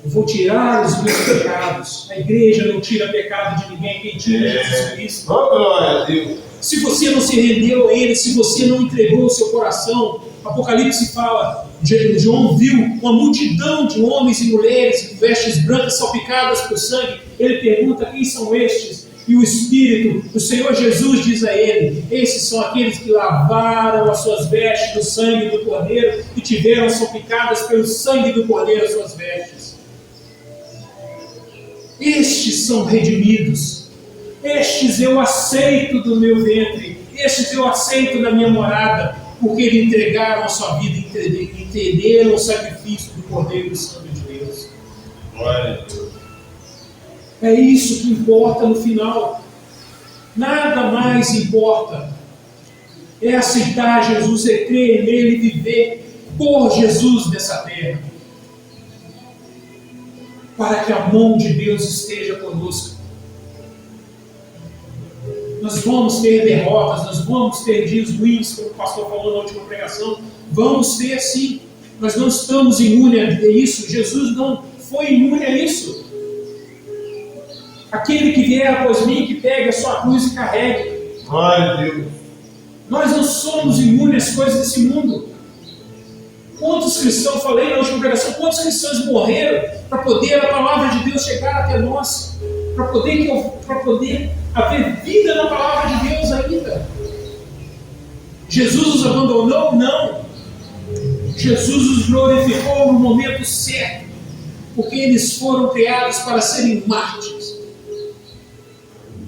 Eu vou tirar os meus pecados. A igreja não tira pecado de ninguém, quem tira é Jesus Cristo. Glória a Deus. Se você não se rendeu a Ele, se você não entregou o seu coração, Apocalipse fala, João viu uma multidão de homens e mulheres com vestes brancas salpicadas por sangue. Ele pergunta, quem são estes? E o Espírito, o Senhor Jesus diz a ele, esses são aqueles que lavaram as suas vestes do sangue do Cordeiro e tiveram salpicadas pelo sangue do Cordeiro as suas vestes. Estes são redimidos. Estes eu aceito do meu ventre. Estes eu aceito da minha morada, porque eles entregaram a sua vida, entenderam o sacrifício do Cordeiro Santo de Deus. Glória a Deus. É isso que importa no final. Nada mais importa. É aceitar Jesus, é crer nele e viver por Jesus nessa terra. Para que a mão de Deus esteja conosco. Nós vamos ter derrotas, nós vamos ter dias ruins, como o pastor falou na última pregação. Vamos ter sim. Nós não estamos imunes a isso. Jesus não foi imune a isso. Aquele que vier após mim, que pegue a sua cruz e carregue. Glória a Deus. Nós não somos imunes às coisas desse mundo. Quantos cristãos, falei na última pregação, quantos cristãos morreram para poder a palavra de Deus chegar até nós? Para poder haver vida na palavra de Deus ainda. Jesus os abandonou? Não. Jesus os glorificou no momento certo, porque eles foram criados para serem mártires.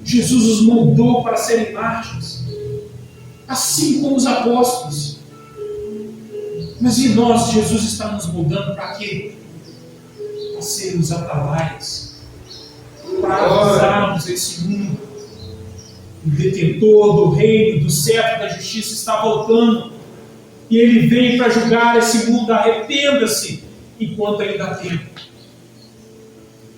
Jesus os moldou para serem mártires, assim como os apóstolos. Mas e nós, Jesus está nos moldando para quê? Para sermos atalaias, para avisarmos esse mundo. O detentor do reino, do cetro da justiça está voltando, e ele vem para julgar esse mundo. Arrependa-se enquanto ainda há tempo.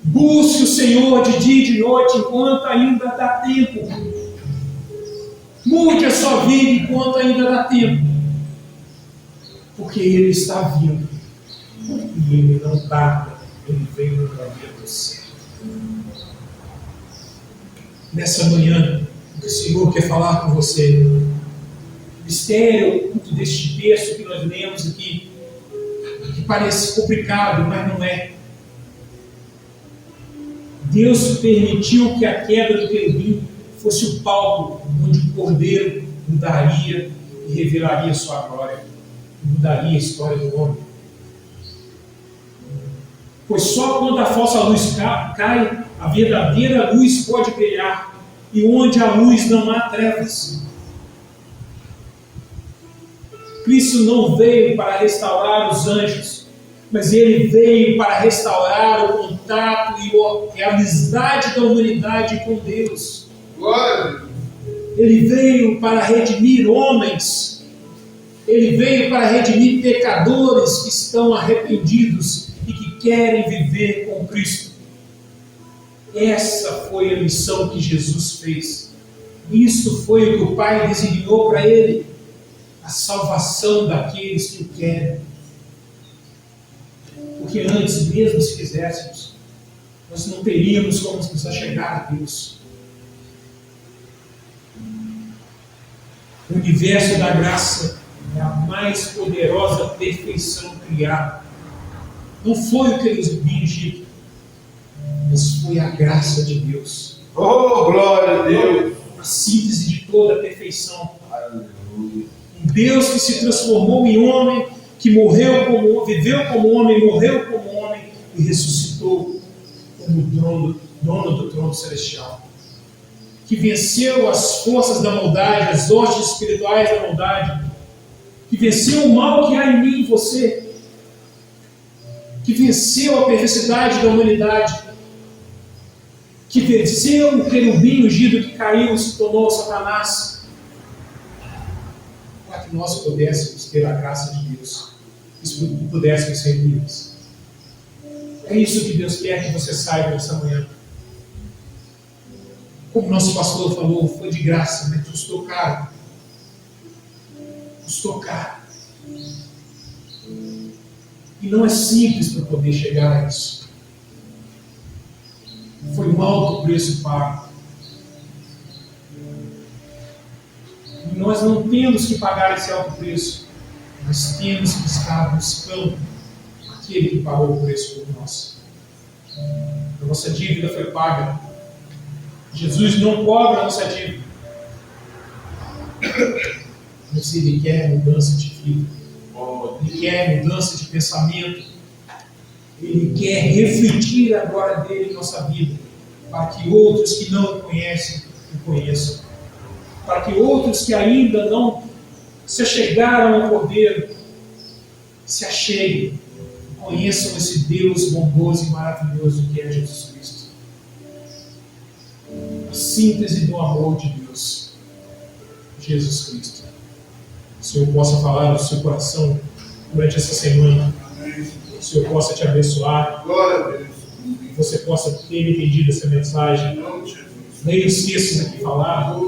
Busque o Senhor de dia e de noite enquanto ainda dá tempo. Mude a sua vida enquanto ainda dá tempo. Porque Ele está vindo. E Ele não tarda. Ele vem no momento certo. Nessa manhã, o que o Senhor quer falar com você. O mistério oculto deste texto que nós lemos aqui, que parece complicado, mas não é. Deus permitiu que a queda do querubim fosse o palco onde o Cordeiro mudaria e revelaria sua glória, mudaria a história do homem. Pois só quando a falsa luz cai, a verdadeira luz pode brilhar, e onde há luz não há trevas. Cristo não veio para restaurar os anjos, mas Ele veio para restaurar o contato e a amizade da humanidade com Deus. Glória. Ele veio para redimir homens. Ele veio para redimir pecadores que estão arrependidos e que querem viver com Cristo. Essa foi a missão que Jesus fez. Isso foi o que o Pai designou para Ele. A salvação daqueles que o querem. Porque antes, mesmo se quiséssemos, nós não teríamos como nos chegar a Deus. O universo da graça é a mais poderosa perfeição criada. Não foi o que eles dirigiram, mas foi a graça de Deus. Oh, glória a Deus. A síntese de toda a perfeição. Aleluia. Um Deus que se transformou em homem, que morreu como, viveu como homem, morreu como homem e ressuscitou como dono do trono celestial. Que venceu as forças da maldade, as hostes espirituais da maldade, que venceu o mal que há em mim e em você, que venceu a perversidade da humanidade, que venceu o querubim ungido que caiu e se tornou Satanás, para que nós pudéssemos ter a graça de Deus e pudéssemos ser livres. É isso que Deus quer que você saiba nessa manhã. Como o nosso pastor falou, foi de graça, mas custou caro. Custou caro. E não é simples para poder chegar a isso. Foi um alto preço pago. E nós não temos que pagar esse alto preço. Nós temos que estar buscando aquele que pagou o preço por nós. A nossa dívida foi paga. Jesus não cobra a nossa dívida. Mas Ele quer mudança de vida. Ele quer mudança de pensamento. Ele quer refletir a glória dele em nossa vida, para que outros que não o conhecem, o conheçam. Para que outros que ainda não se achegaram ao Cordeiro, se acheguem, conheçam esse Deus bondoso e maravilhoso que é Jesus Cristo. A síntese do amor de Deus, Jesus Cristo. Que o Senhor possa falar no seu coração durante essa semana. Que o Senhor possa te abençoar. Glória a Deus. Que você possa ter entendido essa mensagem. Em nome de Jesus. Leia os textos aqui falados.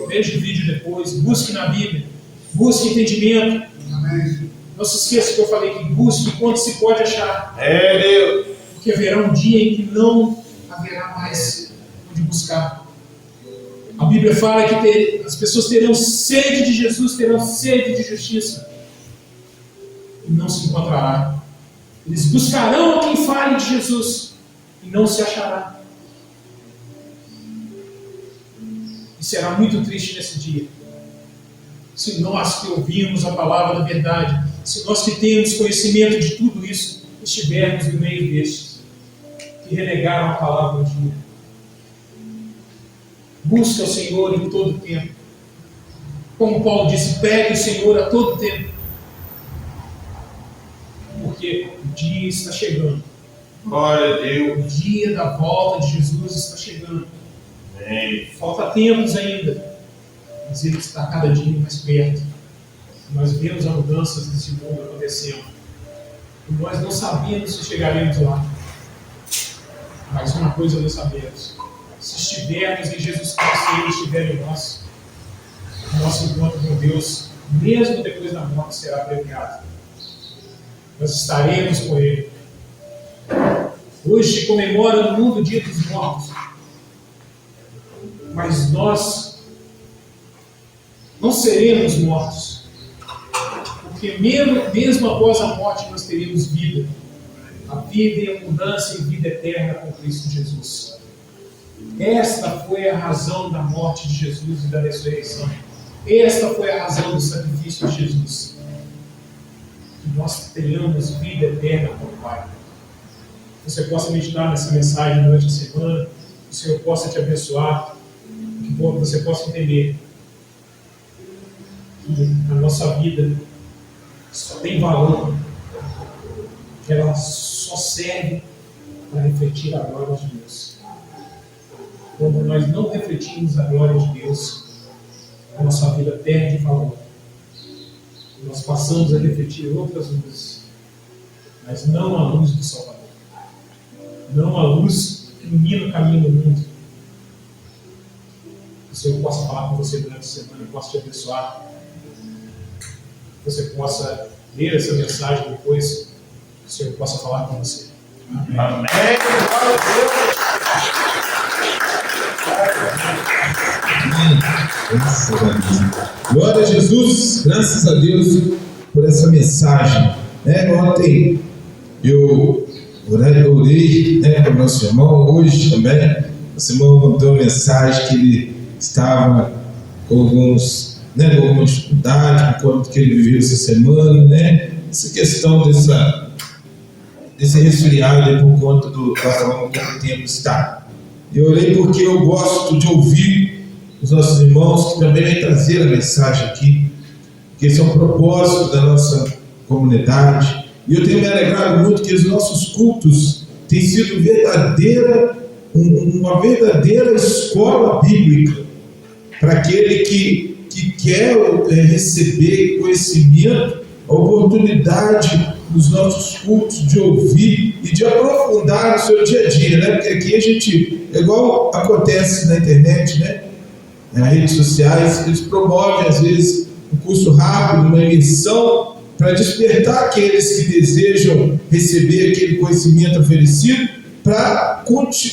Veja o vídeo depois. Busque na Bíblia. Busque entendimento. Amém. Não se esqueça que eu falei que busque quanto se pode achar. É Deus. Porque haverá um dia em que não haverá mais onde buscar. A Bíblia fala que as pessoas terão sede de Jesus, terão sede de justiça. E não se encontrará. Eles buscarão quem fale de Jesus e não se achará. E será muito triste nesse dia. Se nós que ouvimos a palavra da verdade, se nós que temos conhecimento de tudo isso, estivermos no meio destes que renegaram a palavra do dia. Busque o Senhor em todo tempo. Como Paulo disse, pegue o Senhor a todo tempo. Porque o dia está chegando. Glória a Deus. O dia da volta de Jesus está chegando. Amém. Falta tempos ainda, mas ele está cada dia mais perto. Nós vemos as mudanças nesse mundo acontecendo. E nós não sabíamos se chegaremos lá. Mas uma coisa nós sabemos. Se estivermos em Jesus Cristo e Ele estiver em nós, o nosso encontro com Deus, mesmo depois da morte, será premiado. Nós estaremos com Ele. Hoje se comemora no mundo o Dia dos Mortos. Mas nós não seremos mortos. Porque mesmo após a morte nós teremos vida. A vida em abundância e vida eterna com Cristo Jesus. Esta foi a razão da morte de Jesus e da ressurreição. Esta foi a razão do sacrifício de Jesus. Que nós tenhamos vida eterna com o Pai. Que você possa meditar nessa mensagem durante a semana. Que o Senhor possa te abençoar. Que você possa entender que a nossa vida só tem valor. Que ela só serve para refletir a glória de Deus. Quando nós não refletimos a glória de Deus, a nossa vida perde valor. Nós passamos a refletir outras luzes, mas não a luz do Salvador. Não a luz que ilumina o caminho do mundo. Que o Senhor possa falar com você durante a semana, possa te abençoar. Que você possa ler essa mensagem depois, que o Senhor possa falar com você. Amém. Glória a Deus. Graças a Deus. Glória a Jesus, graças a Deus por essa mensagem. Ontem eu orei para o nosso irmão, hoje também. Nosso irmão mandou uma mensagem que ele estava com alguma dificuldade por conta que ele viveu essa semana, essa questão desse resfriado por conta da forma como o tempo está. Eu orei porque eu gosto de ouvir os nossos irmãos que também vêm trazer a mensagem aqui, porque esse é um propósito da nossa comunidade. E eu tenho me alegrado muito que os nossos cultos têm sido uma verdadeira escola bíblica para aquele que quer receber conhecimento, a oportunidade nos nossos cultos de ouvir e de aprofundar no seu dia a dia, porque aqui a gente, igual acontece na internet, nas redes sociais, eles promovem às vezes um curso rápido, uma imersão, para despertar aqueles que desejam receber aquele conhecimento oferecido, para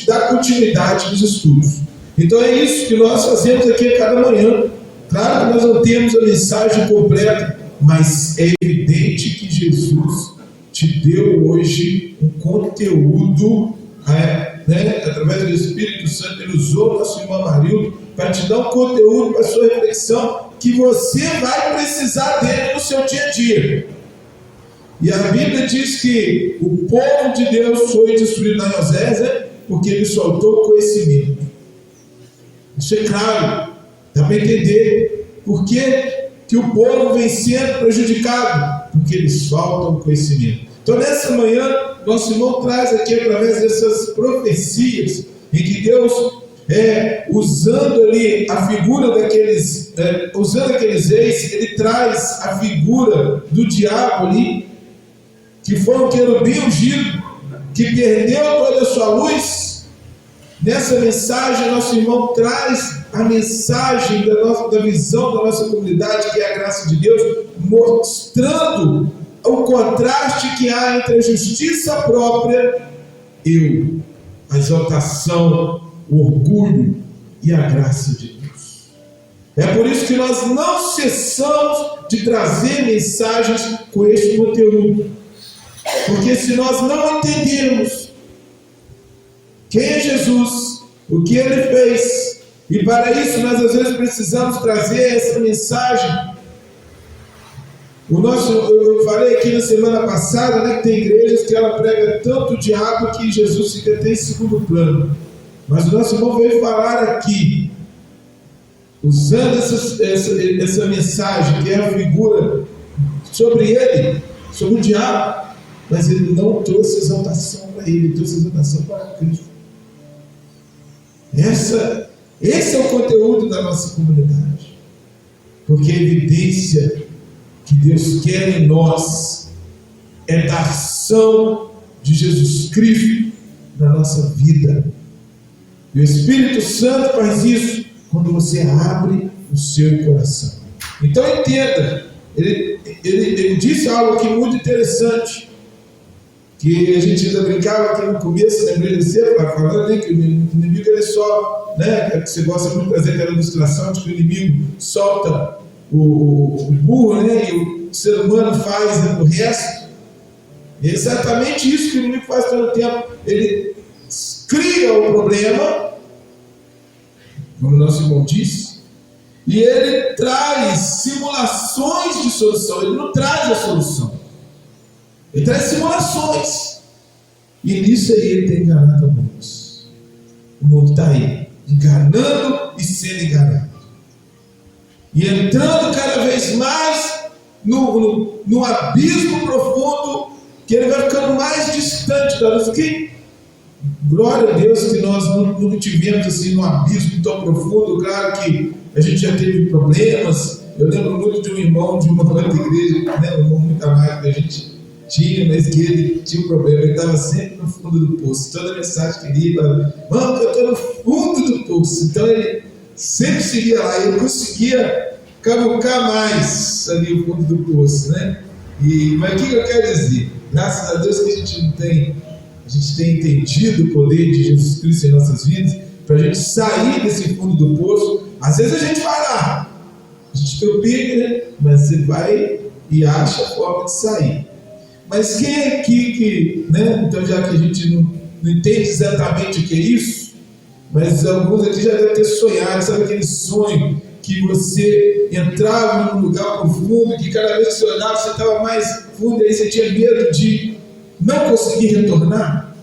dar continuidade nos estudos. Então é isso que nós fazemos aqui a cada manhã. Claro que nós não temos a mensagem completa, mas é evidente que Jesus te deu hoje um conteúdo, através do Espírito Santo. Ele usou o nosso irmão Amarildo para te dar um conteúdo para a sua reflexão, que você vai precisar dele no seu dia a dia. E a Bíblia diz que o povo de Deus foi destruído na Osés, porque ele soltou conhecimento. Isso é claro, dá para entender por que o povo vem sendo prejudicado, porque eles faltam conhecimento. Então nessa manhã, nosso irmão traz aqui, através dessas profecias, em que Deus, usando ali a figura usando aqueles reis, ele traz a figura do diabo ali, que foi um querubim ungido, que perdeu toda a sua luz. Nessa mensagem, nosso irmão traz a mensagem da visão da nossa comunidade, que é a graça de Deus, mostrando o contraste que há entre a justiça própria, a exaltação, o orgulho e a graça de Deus. É por isso que nós não cessamos de trazer mensagens com este conteúdo, porque se nós não entendermos quem é Jesus, o que ele fez, e para isso nós às vezes precisamos trazer essa mensagem. Eu falei aqui na semana passada, que tem igrejas que ela prega tanto o diabo que Jesus fica até em segundo plano. Mas o nosso irmão veio falar aqui, usando essa mensagem, que é a figura sobre ele, sobre o diabo, mas ele não trouxe exaltação para ele, ele trouxe exaltação para Cristo. Esse é o conteúdo da nossa comunidade, porque a evidência que Deus quer em nós é da ação de Jesus Cristo na nossa vida. E o Espírito Santo faz isso quando você abre o seu coração. Então entenda, ele disse algo aqui muito interessante, que a gente ainda brincava aqui no começo, lembrei de você, falando que o inimigo ele só, que você gosta muito de fazer aquela ilustração de que o inimigo solta o burro, né, e o ser humano faz o resto. E é exatamente isso que o inimigo faz todo o tempo. Ele cria o problema, como o nosso irmão disse, e ele traz simulações de solução. Ele não traz a solução, ele traz simulações. E nisso aí ele tem enganado a muitos. O mundo está aí, enganando e sendo enganado, e entrando cada vez mais no abismo profundo, que ele vai ficando mais distante da luz. Que glória a Deus que nós nunca tivemos assim num abismo tão profundo. Claro que a gente já teve problemas. Eu lembro muito de um irmão de uma outra igreja, né, um irmão muito amado que a gente tinha, mas que ele tinha um problema. Ele estava sempre no fundo do poço. Toda mensagem que ele ia, mano, eu estou no fundo do poço. Então ele sempre seguia lá, e eu conseguia cavucar mais ali o fundo do poço, né? Mas o que eu quero dizer? Graças a Deus que a gente tem entendido o poder de Jesus Cristo em nossas vidas, para a gente sair desse fundo do poço. Às vezes a gente vai lá, a gente tropeça, né? Mas você vai e acha a forma de sair. Mas quem é aqui que, né? Então, já que a gente não entende exatamente o que é isso, mas alguns aqui já devem ter sonhado, sabe aquele sonho que você entrava num lugar profundo, que cada vez que você olhava você estava mais fundo, e aí você tinha medo de não conseguir retornar?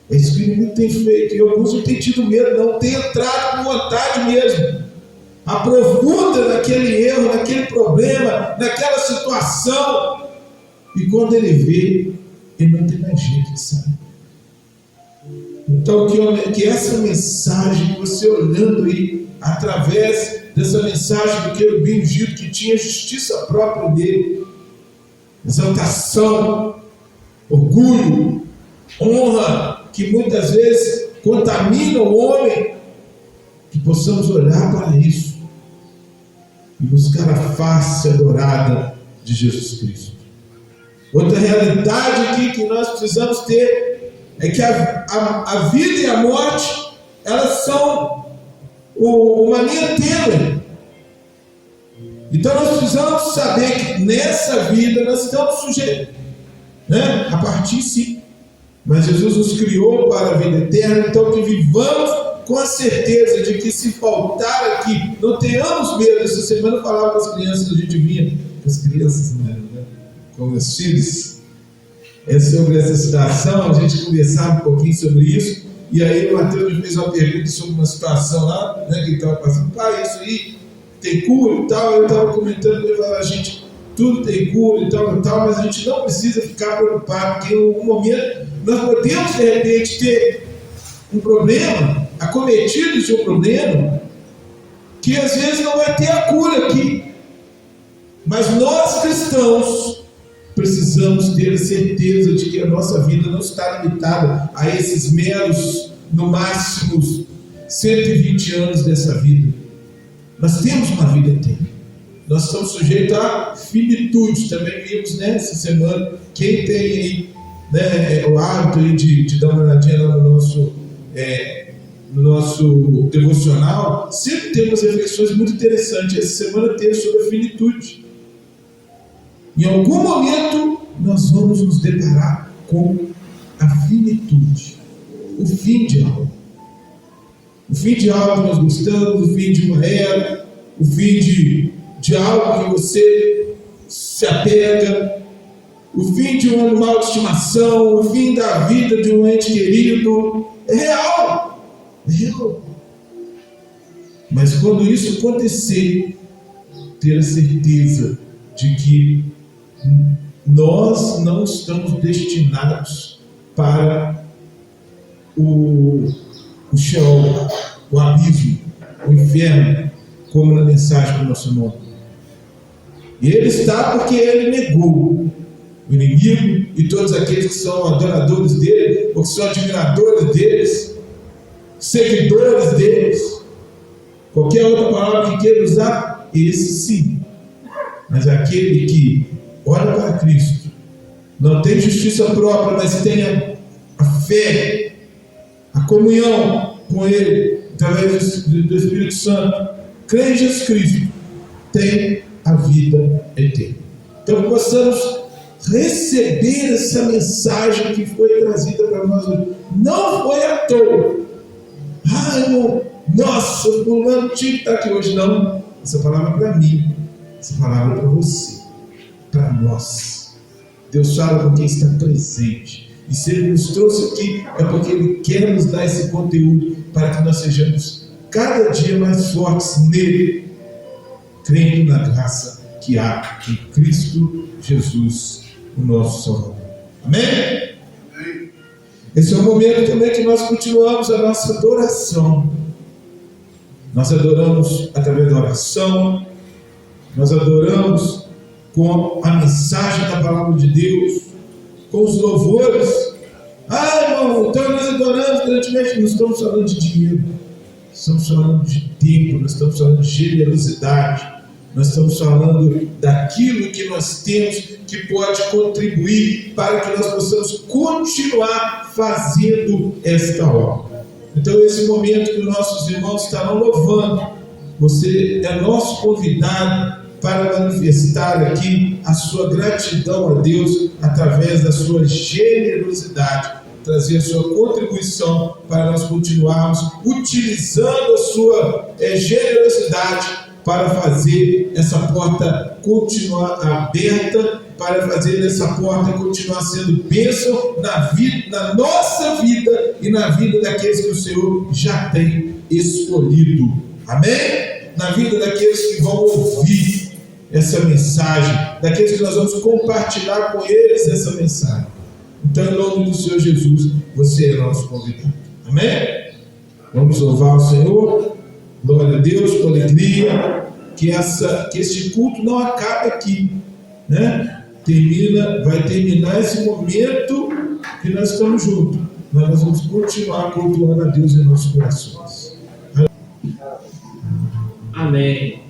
É isso que o inimigo tem feito, e alguns não têm tido medo, não têm entrado com vontade mesmo, aprofunda naquele erro, naquele problema, naquela situação, e quando ele vê, ele não tem mais jeito de sair. Então que essa mensagem, você olhando aí, através dessa mensagem do querubim ungido, que tinha justiça própria dele, exaltação, orgulho, honra, que muitas vezes contamina o homem, que possamos olhar para isso e buscar a face adorada de Jesus Cristo. Outra realidade aqui que nós precisamos ter é que a vida e a morte, elas são uma linha tênue. Então nós precisamos saber que nessa vida nós estamos sujeitos, né, a partir sim, mas Jesus nos criou para a vida eterna. Então que vivamos com a certeza de que se faltar aqui, não tenhamos medo. Essa semana eu falava com as crianças, a gente vinha com as crianças, né, com meus filhos, sobre essa situação, a gente conversava um pouquinho sobre isso. E aí o Matheus me fez uma pergunta sobre uma situação lá, né, que ele estava passando. Pai, isso aí tem cura e tal. Eu estava comentando, eu falava, gente, tudo tem cura e tal, mas a gente não precisa ficar preocupado, porque em algum momento nós podemos de repente ter um problema, acometidos de um problema, que às vezes não vai ter a cura aqui. Mas nós cristãos precisamos ter a certeza de que a nossa vida não está limitada a esses meros, no máximo, 120 anos dessa vida. Nós temos uma vida eterna. Nós estamos sujeitos a finitude. Também vimos nessa semana, quem tem aí, né, o hábito aí de dar uma olhadinha lá no nosso devocional, sempre tem umas reflexões muito interessantes. Essa semana teve sobre a finitude. Em algum momento nós vamos nos deparar com a finitude, o fim de algo. O fim de algo que nós gostamos, o fim de uma era, o fim de algo que você se apega, o fim de um animal de estimação, o fim da vida de um ente querido. É real, é real. Mas quando isso acontecer, ter a certeza de que nós não estamos destinados para o Sheol, o abismo, o inferno, como na mensagem do nosso nome. E ele está porque ele negou o inimigo e todos aqueles que são adoradores dele, ou que são admiradores deles, seguidores deles, qualquer outra palavra que queira usar, esse sim. Mas aquele que olha para Cristo, não tem justiça própria, mas tem a fé, a comunhão com Ele, através do Espírito Santo, crê em Jesus Cristo, tem a vida eterna. Então, possamos receber essa mensagem que foi trazida para nós hoje. Não foi à toa. Irmão, nossa, o fulano tinha que estar aqui hoje. Não, essa palavra é para mim, essa palavra é para você, para nós. Deus fala com quem está presente. E se Ele nos trouxe aqui, é porque Ele quer nos dar esse conteúdo para que nós sejamos cada dia mais fortes nele, crendo na graça que há em Cristo Jesus, o nosso Salvador. Amém? Esse é o momento também que nós continuamos a nossa adoração. Nós adoramos através da oração, nós adoramos com a mensagem da palavra de Deus, com os louvores. Irmão, então nós adoramos durante o mês. Não estamos falando de dinheiro, estamos falando de tempo, nós estamos falando de generosidade, nós estamos falando daquilo que nós temos que pode contribuir para que nós possamos continuar fazendo esta obra. Então, esse momento que os nossos irmãos estarão louvando, você é nosso convidado para manifestar aqui a sua gratidão a Deus através da sua generosidade, trazer a sua contribuição para nós continuarmos utilizando a sua generosidade para fazer essa porta continuar aberta, para fazer essa porta continuar sendo bênção na nossa vida e na vida daqueles que o Senhor já tem escolhido. Amém? Na vida daqueles que vão ouvir essa mensagem, daqueles que nós vamos compartilhar com eles essa mensagem. Então, em nome do Senhor Jesus, você é nosso convidado. Amém? Vamos louvar o Senhor. Glória a Deus, com alegria. Que este culto não acabe aqui, né? Vai terminar esse momento que nós estamos juntos, mas nós vamos continuar cultuando a Deus em nossos corações. Amém.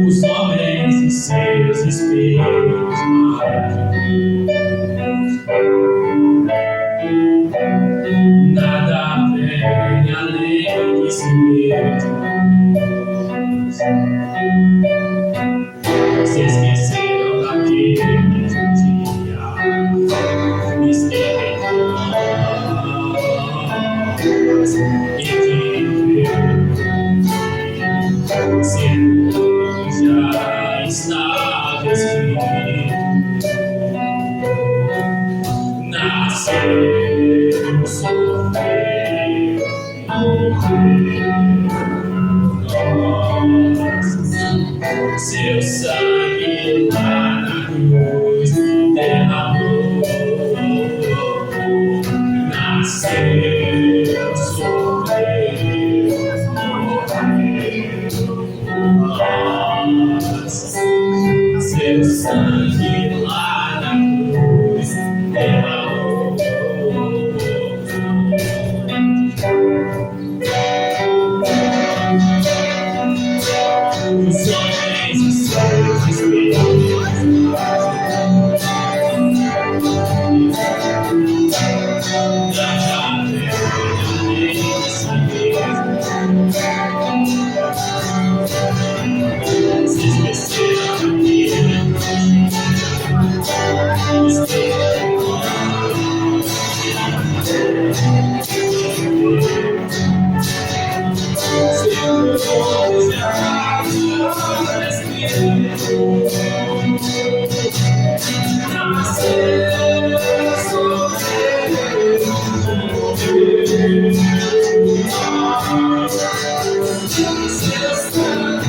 Os homens e seus espelhos mágicos, nada vem além de si mesmos. Se esqueceram daquele que um dia esteve em nós e que sempre já está escrito. Nasceu, sofreu, morreu, seu sangue lá na cruz derramou. Nasceu, sofreu, morreu, seu sangue lá na cruz derramou. Os homens e seus espelhos nada vem além de si mesmo. Se esqueceram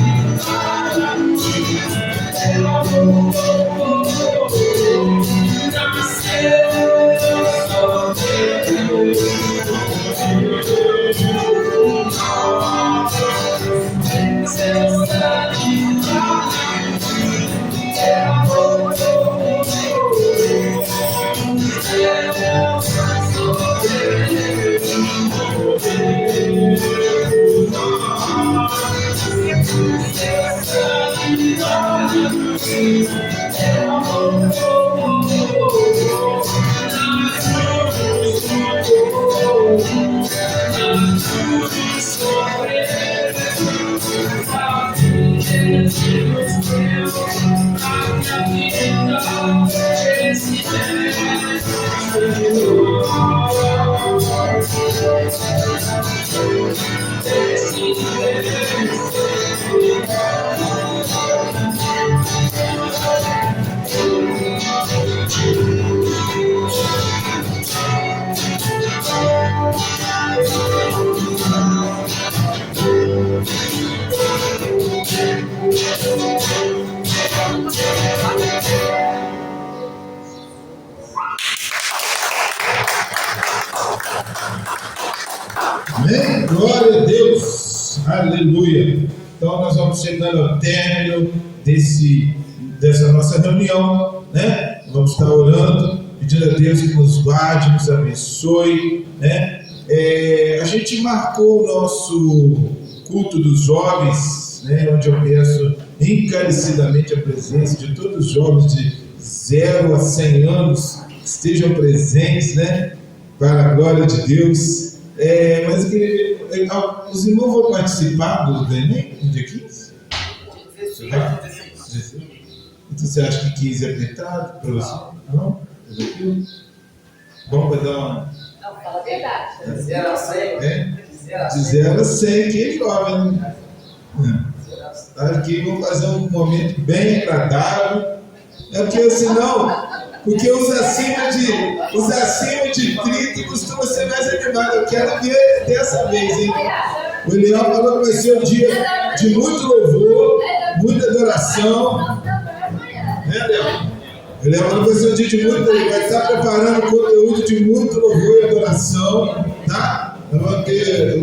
daquele Amém? Glória a Deus. Aleluia. Então nós vamos chegando ao término dessa nossa reunião, né? Vamos estar orando, pedindo a Deus que nos guarde, nos abençoe, né? A gente marcou o nosso culto dos jovens, né? Onde eu peço encarecidamente a presença de todos os jovens de 0 a 100 anos que estejam presentes, né? Para a glória de Deus. Mas os irmãos vão participar do Enem no dia 15? Então você acha que 15 é apertado para você? Não? Bom, vai dar uma. Não, fala a verdade. De 0 a 100. De 0 a 100, que é jovem, né? Aqui vamos fazer um momento bem agradável. Porque senão. Porque os acima de 30 costumam ser mais animados. Eu quero ver dessa vez, hein? O Eliel falou que vai ser um dia de muito louvor, muita adoração. Né, Eliel? O Eliel falou que vai ser um dia de muito louvor. Vai estar preparando conteúdo de muito louvor e adoração. Tá? Eu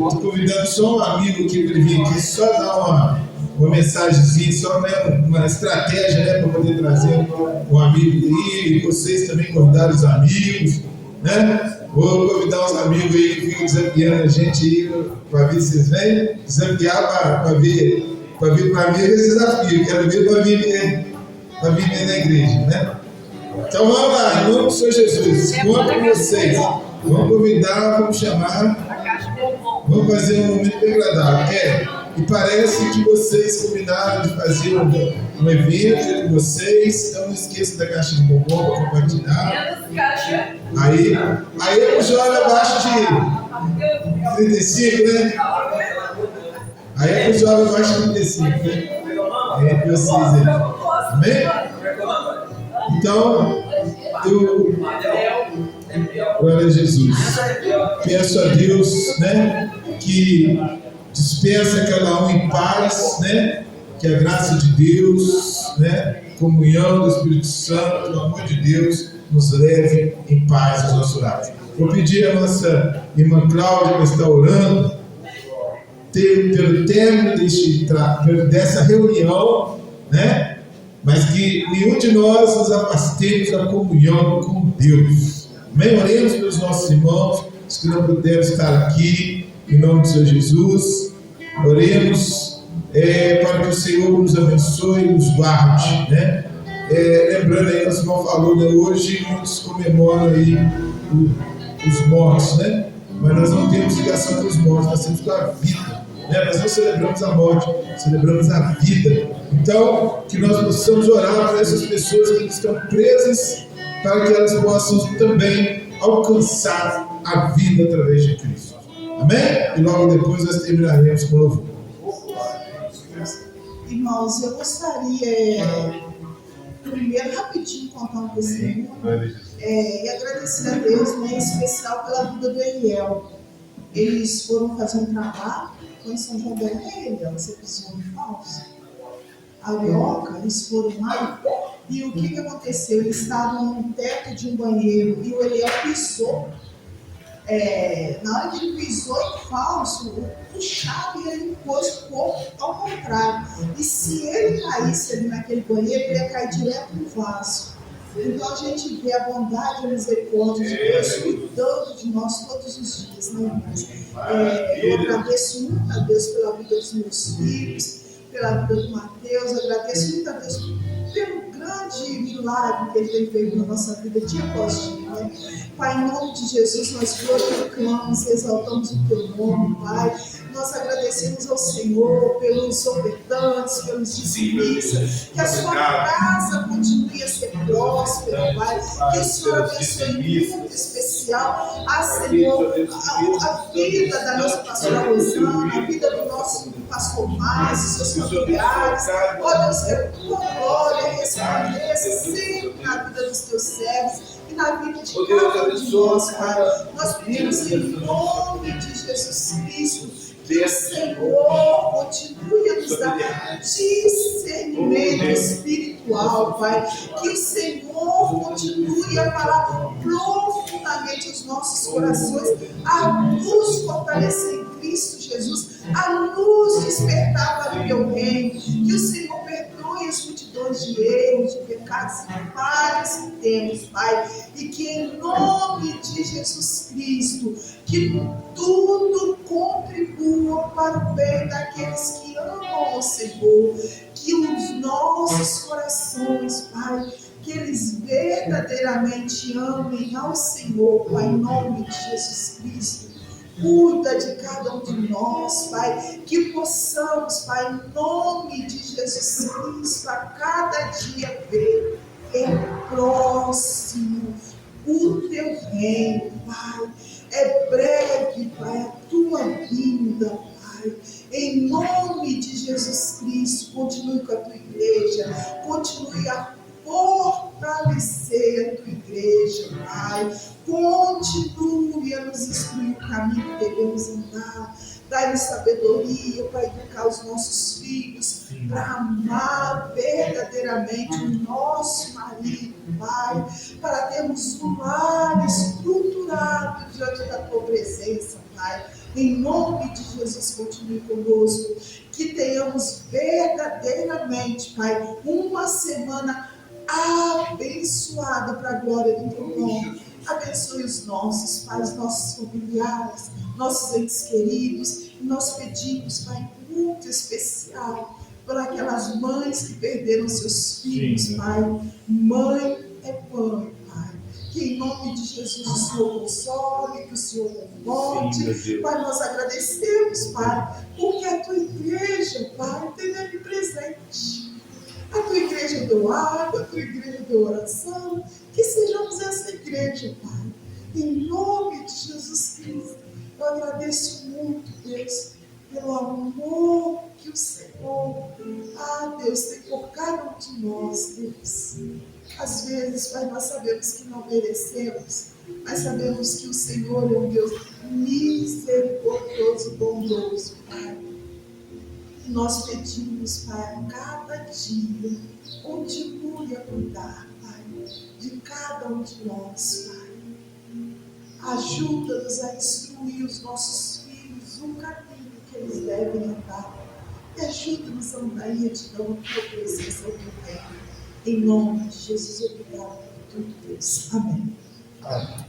estou convidando só um amigo aqui para ele vir aqui, só dar uma mensagenzinha, só, né, uma estratégia, né, para poder trazer um amigo aí, e vocês também convidaram os amigos, né? Vou convidar os amigos aí que ficam desafiando a gente aí, para ver se vocês vêm, desafiar para vir para mim é desafio, quero ver para vir na igreja, né? Então vamos lá, em nome do Senhor Jesus, conto com vocês, vamos convidar, vamos chamar, vamos fazer um momento bem agradável, E parece que vocês combinaram de fazer um evento entre vocês. Então não esqueça da caixa de bombom para compartilhar. Aí eu jogo abaixo de 35, né? Aí eu jogo abaixo de 35, né? É vocês aí. Amém? Então, glória a Jesus. Peço a Deus, né, que dispensa cada um em paz, né? Que a graça de Deus, né? Comunhão do Espírito Santo, o amor de Deus nos leve em paz aos nossos lares. Vou pedir a nossa irmã Cláudia, que está orando, pelo término dessa reunião, né? Mas que nenhum de nós nos afastemos da comunhão com Deus. Amém? Oremos pelos nossos irmãos, os que não puderam estar aqui, em nome do Senhor Jesus. Oremos para que o Senhor nos abençoe e nos guarde, né? Lembrando aí, nosso irmão falou, né? Hoje muitos comemoram aí os mortos, né? Mas nós não temos ligação com os mortos, nós temos com a vida, né? Nós não celebramos a morte, celebramos a vida. Então, que nós possamos orar por essas pessoas que estão presas, para que elas possam também alcançar a vida através de Cristo. Amém? E logo depois nós terminaremos com o louvor. Irmãos, eu gostaria primeiro rapidinho contar um testemunho e agradecer a Deus, né, em especial pela vida do Eliel. Eles foram fazer um trabalho, foi em São João del Rei, Eliel, você pisou em falso. Arioca, eles foram lá e o que aconteceu? Eles estavam no teto de um banheiro e o Eliel pisou. Na hora que ele pisou em falso, o chave ele pôs o corpo ao contrário. E se ele caísse ali naquele banheiro, ele ia cair direto no vaso. Então a gente vê a bondade e a misericórdia de Deus cuidando de nós todos os dias, né, irmãos? Eu agradeço muito a Deus pela vida dos meus filhos, pela vida do Mateus, agradeço muito a Deus pelo milagre que Ele tem feito na nossa vida dia após dia, né? Pai, em nome de Jesus, nós glorificamos, exaltamos o Teu nome, Pai. Nós agradecemos ao Senhor pelos ofertantes, pelos dizimistas, que a sua casa continue a ser próspera, Pai. Que o Senhor abençoe muito especial Senhor, a vida da nossa pastora Rosana, a vida do nosso pastor Márcio, seus familiares. Ó Deus, que a tua glória resplandeça sempre na vida dos teus servos e na vida de cada um de nós, Pai. Nós pedimos em nome de Jesus Cristo que o Senhor continue a nos dar discernimento espiritual, Pai. Que o Senhor continue a falar profundamente aos nossos corações, a nos fortalecer em Cristo Jesus, a nos despertar para o teu reino. Que o Senhor perdoe as multidões de erros, de pecados vários que temos, Pai. E que em nome de Jesus Cristo, que tudo contribua para o bem daqueles que amam ao Senhor. Que os nossos corações, Pai, que eles verdadeiramente amem ao Senhor, Pai, em nome de Jesus Cristo. Cuida de cada um de nós, Pai, que possamos, Pai, em nome de Jesus Cristo, a cada dia ver próximo o teu reino, Pai. É breve, Pai, a tua vinda, Pai. Em nome de Jesus Cristo, continue com a tua igreja, continue a fortalecer a tua igreja, Pai. Continue a nos instruir o caminho que devemos andar. Dá-nos sabedoria para educar os nossos filhos, para amar verdadeiramente o nosso marido, Pai, para termos um lar estruturado diante da tua presença, Pai. Em nome de Jesus, continue conosco, que tenhamos verdadeiramente, Pai, uma semana abençoada para a glória do teu nome. Abençoe os nossos pais, nossos familiares, nossos entes queridos. E nós pedimos, Pai, muito especial por aquelas mães que perderam seus filhos, Pai. Mãe é mãe, Pai. Que em nome de Jesus o Senhor console, que o Senhor conforte. Pai, nós agradecemos, Pai, porque a tua igreja, Pai, tem ali presente. A tua igreja do água, a tua igreja de oração, que sejamos essa igreja, Pai. Em nome de Jesus Cristo, eu agradeço muito, Deus, pelo amor que o Senhor, Deus, tem por cada um de nós, Deus. Às vezes, Pai, nós sabemos que não merecemos, mas sabemos que o Senhor é um Deus misericordioso e bondoso, Pai. E nós pedimos, Pai, a cada dia, continue a cuidar, Pai, de cada um de nós, Pai. Ajuda-nos a instruir os nossos filhos o caminho que eles devem andar. E ajuda-nos a andar em retidão na tua presença, no teu reino. Em nome de Jesus, obrigado por tudo, Deus. Amém. Amém.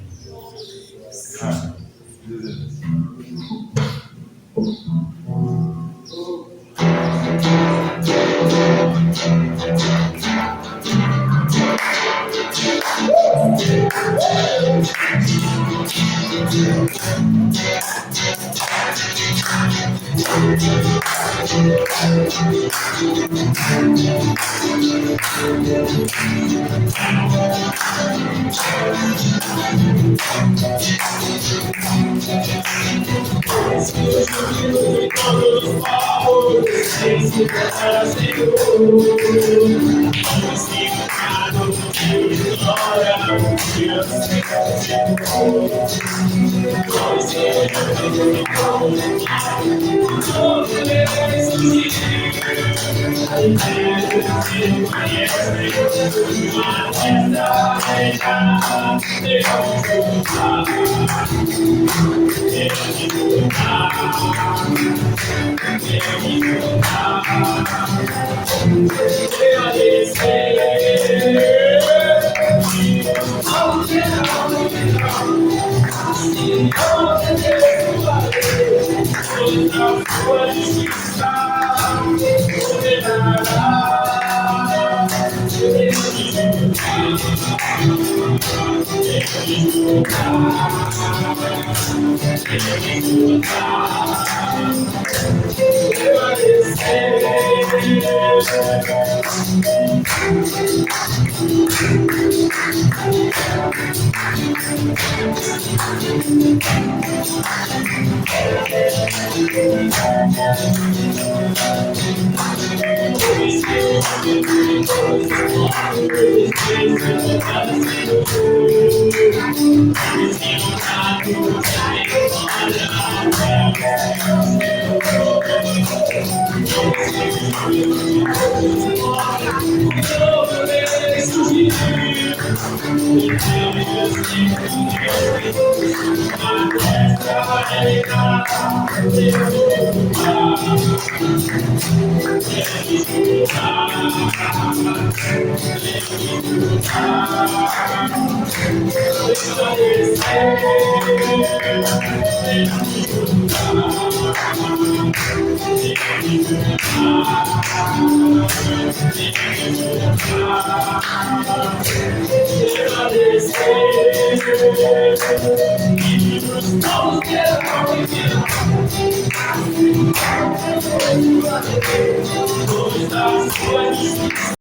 Todas as coisas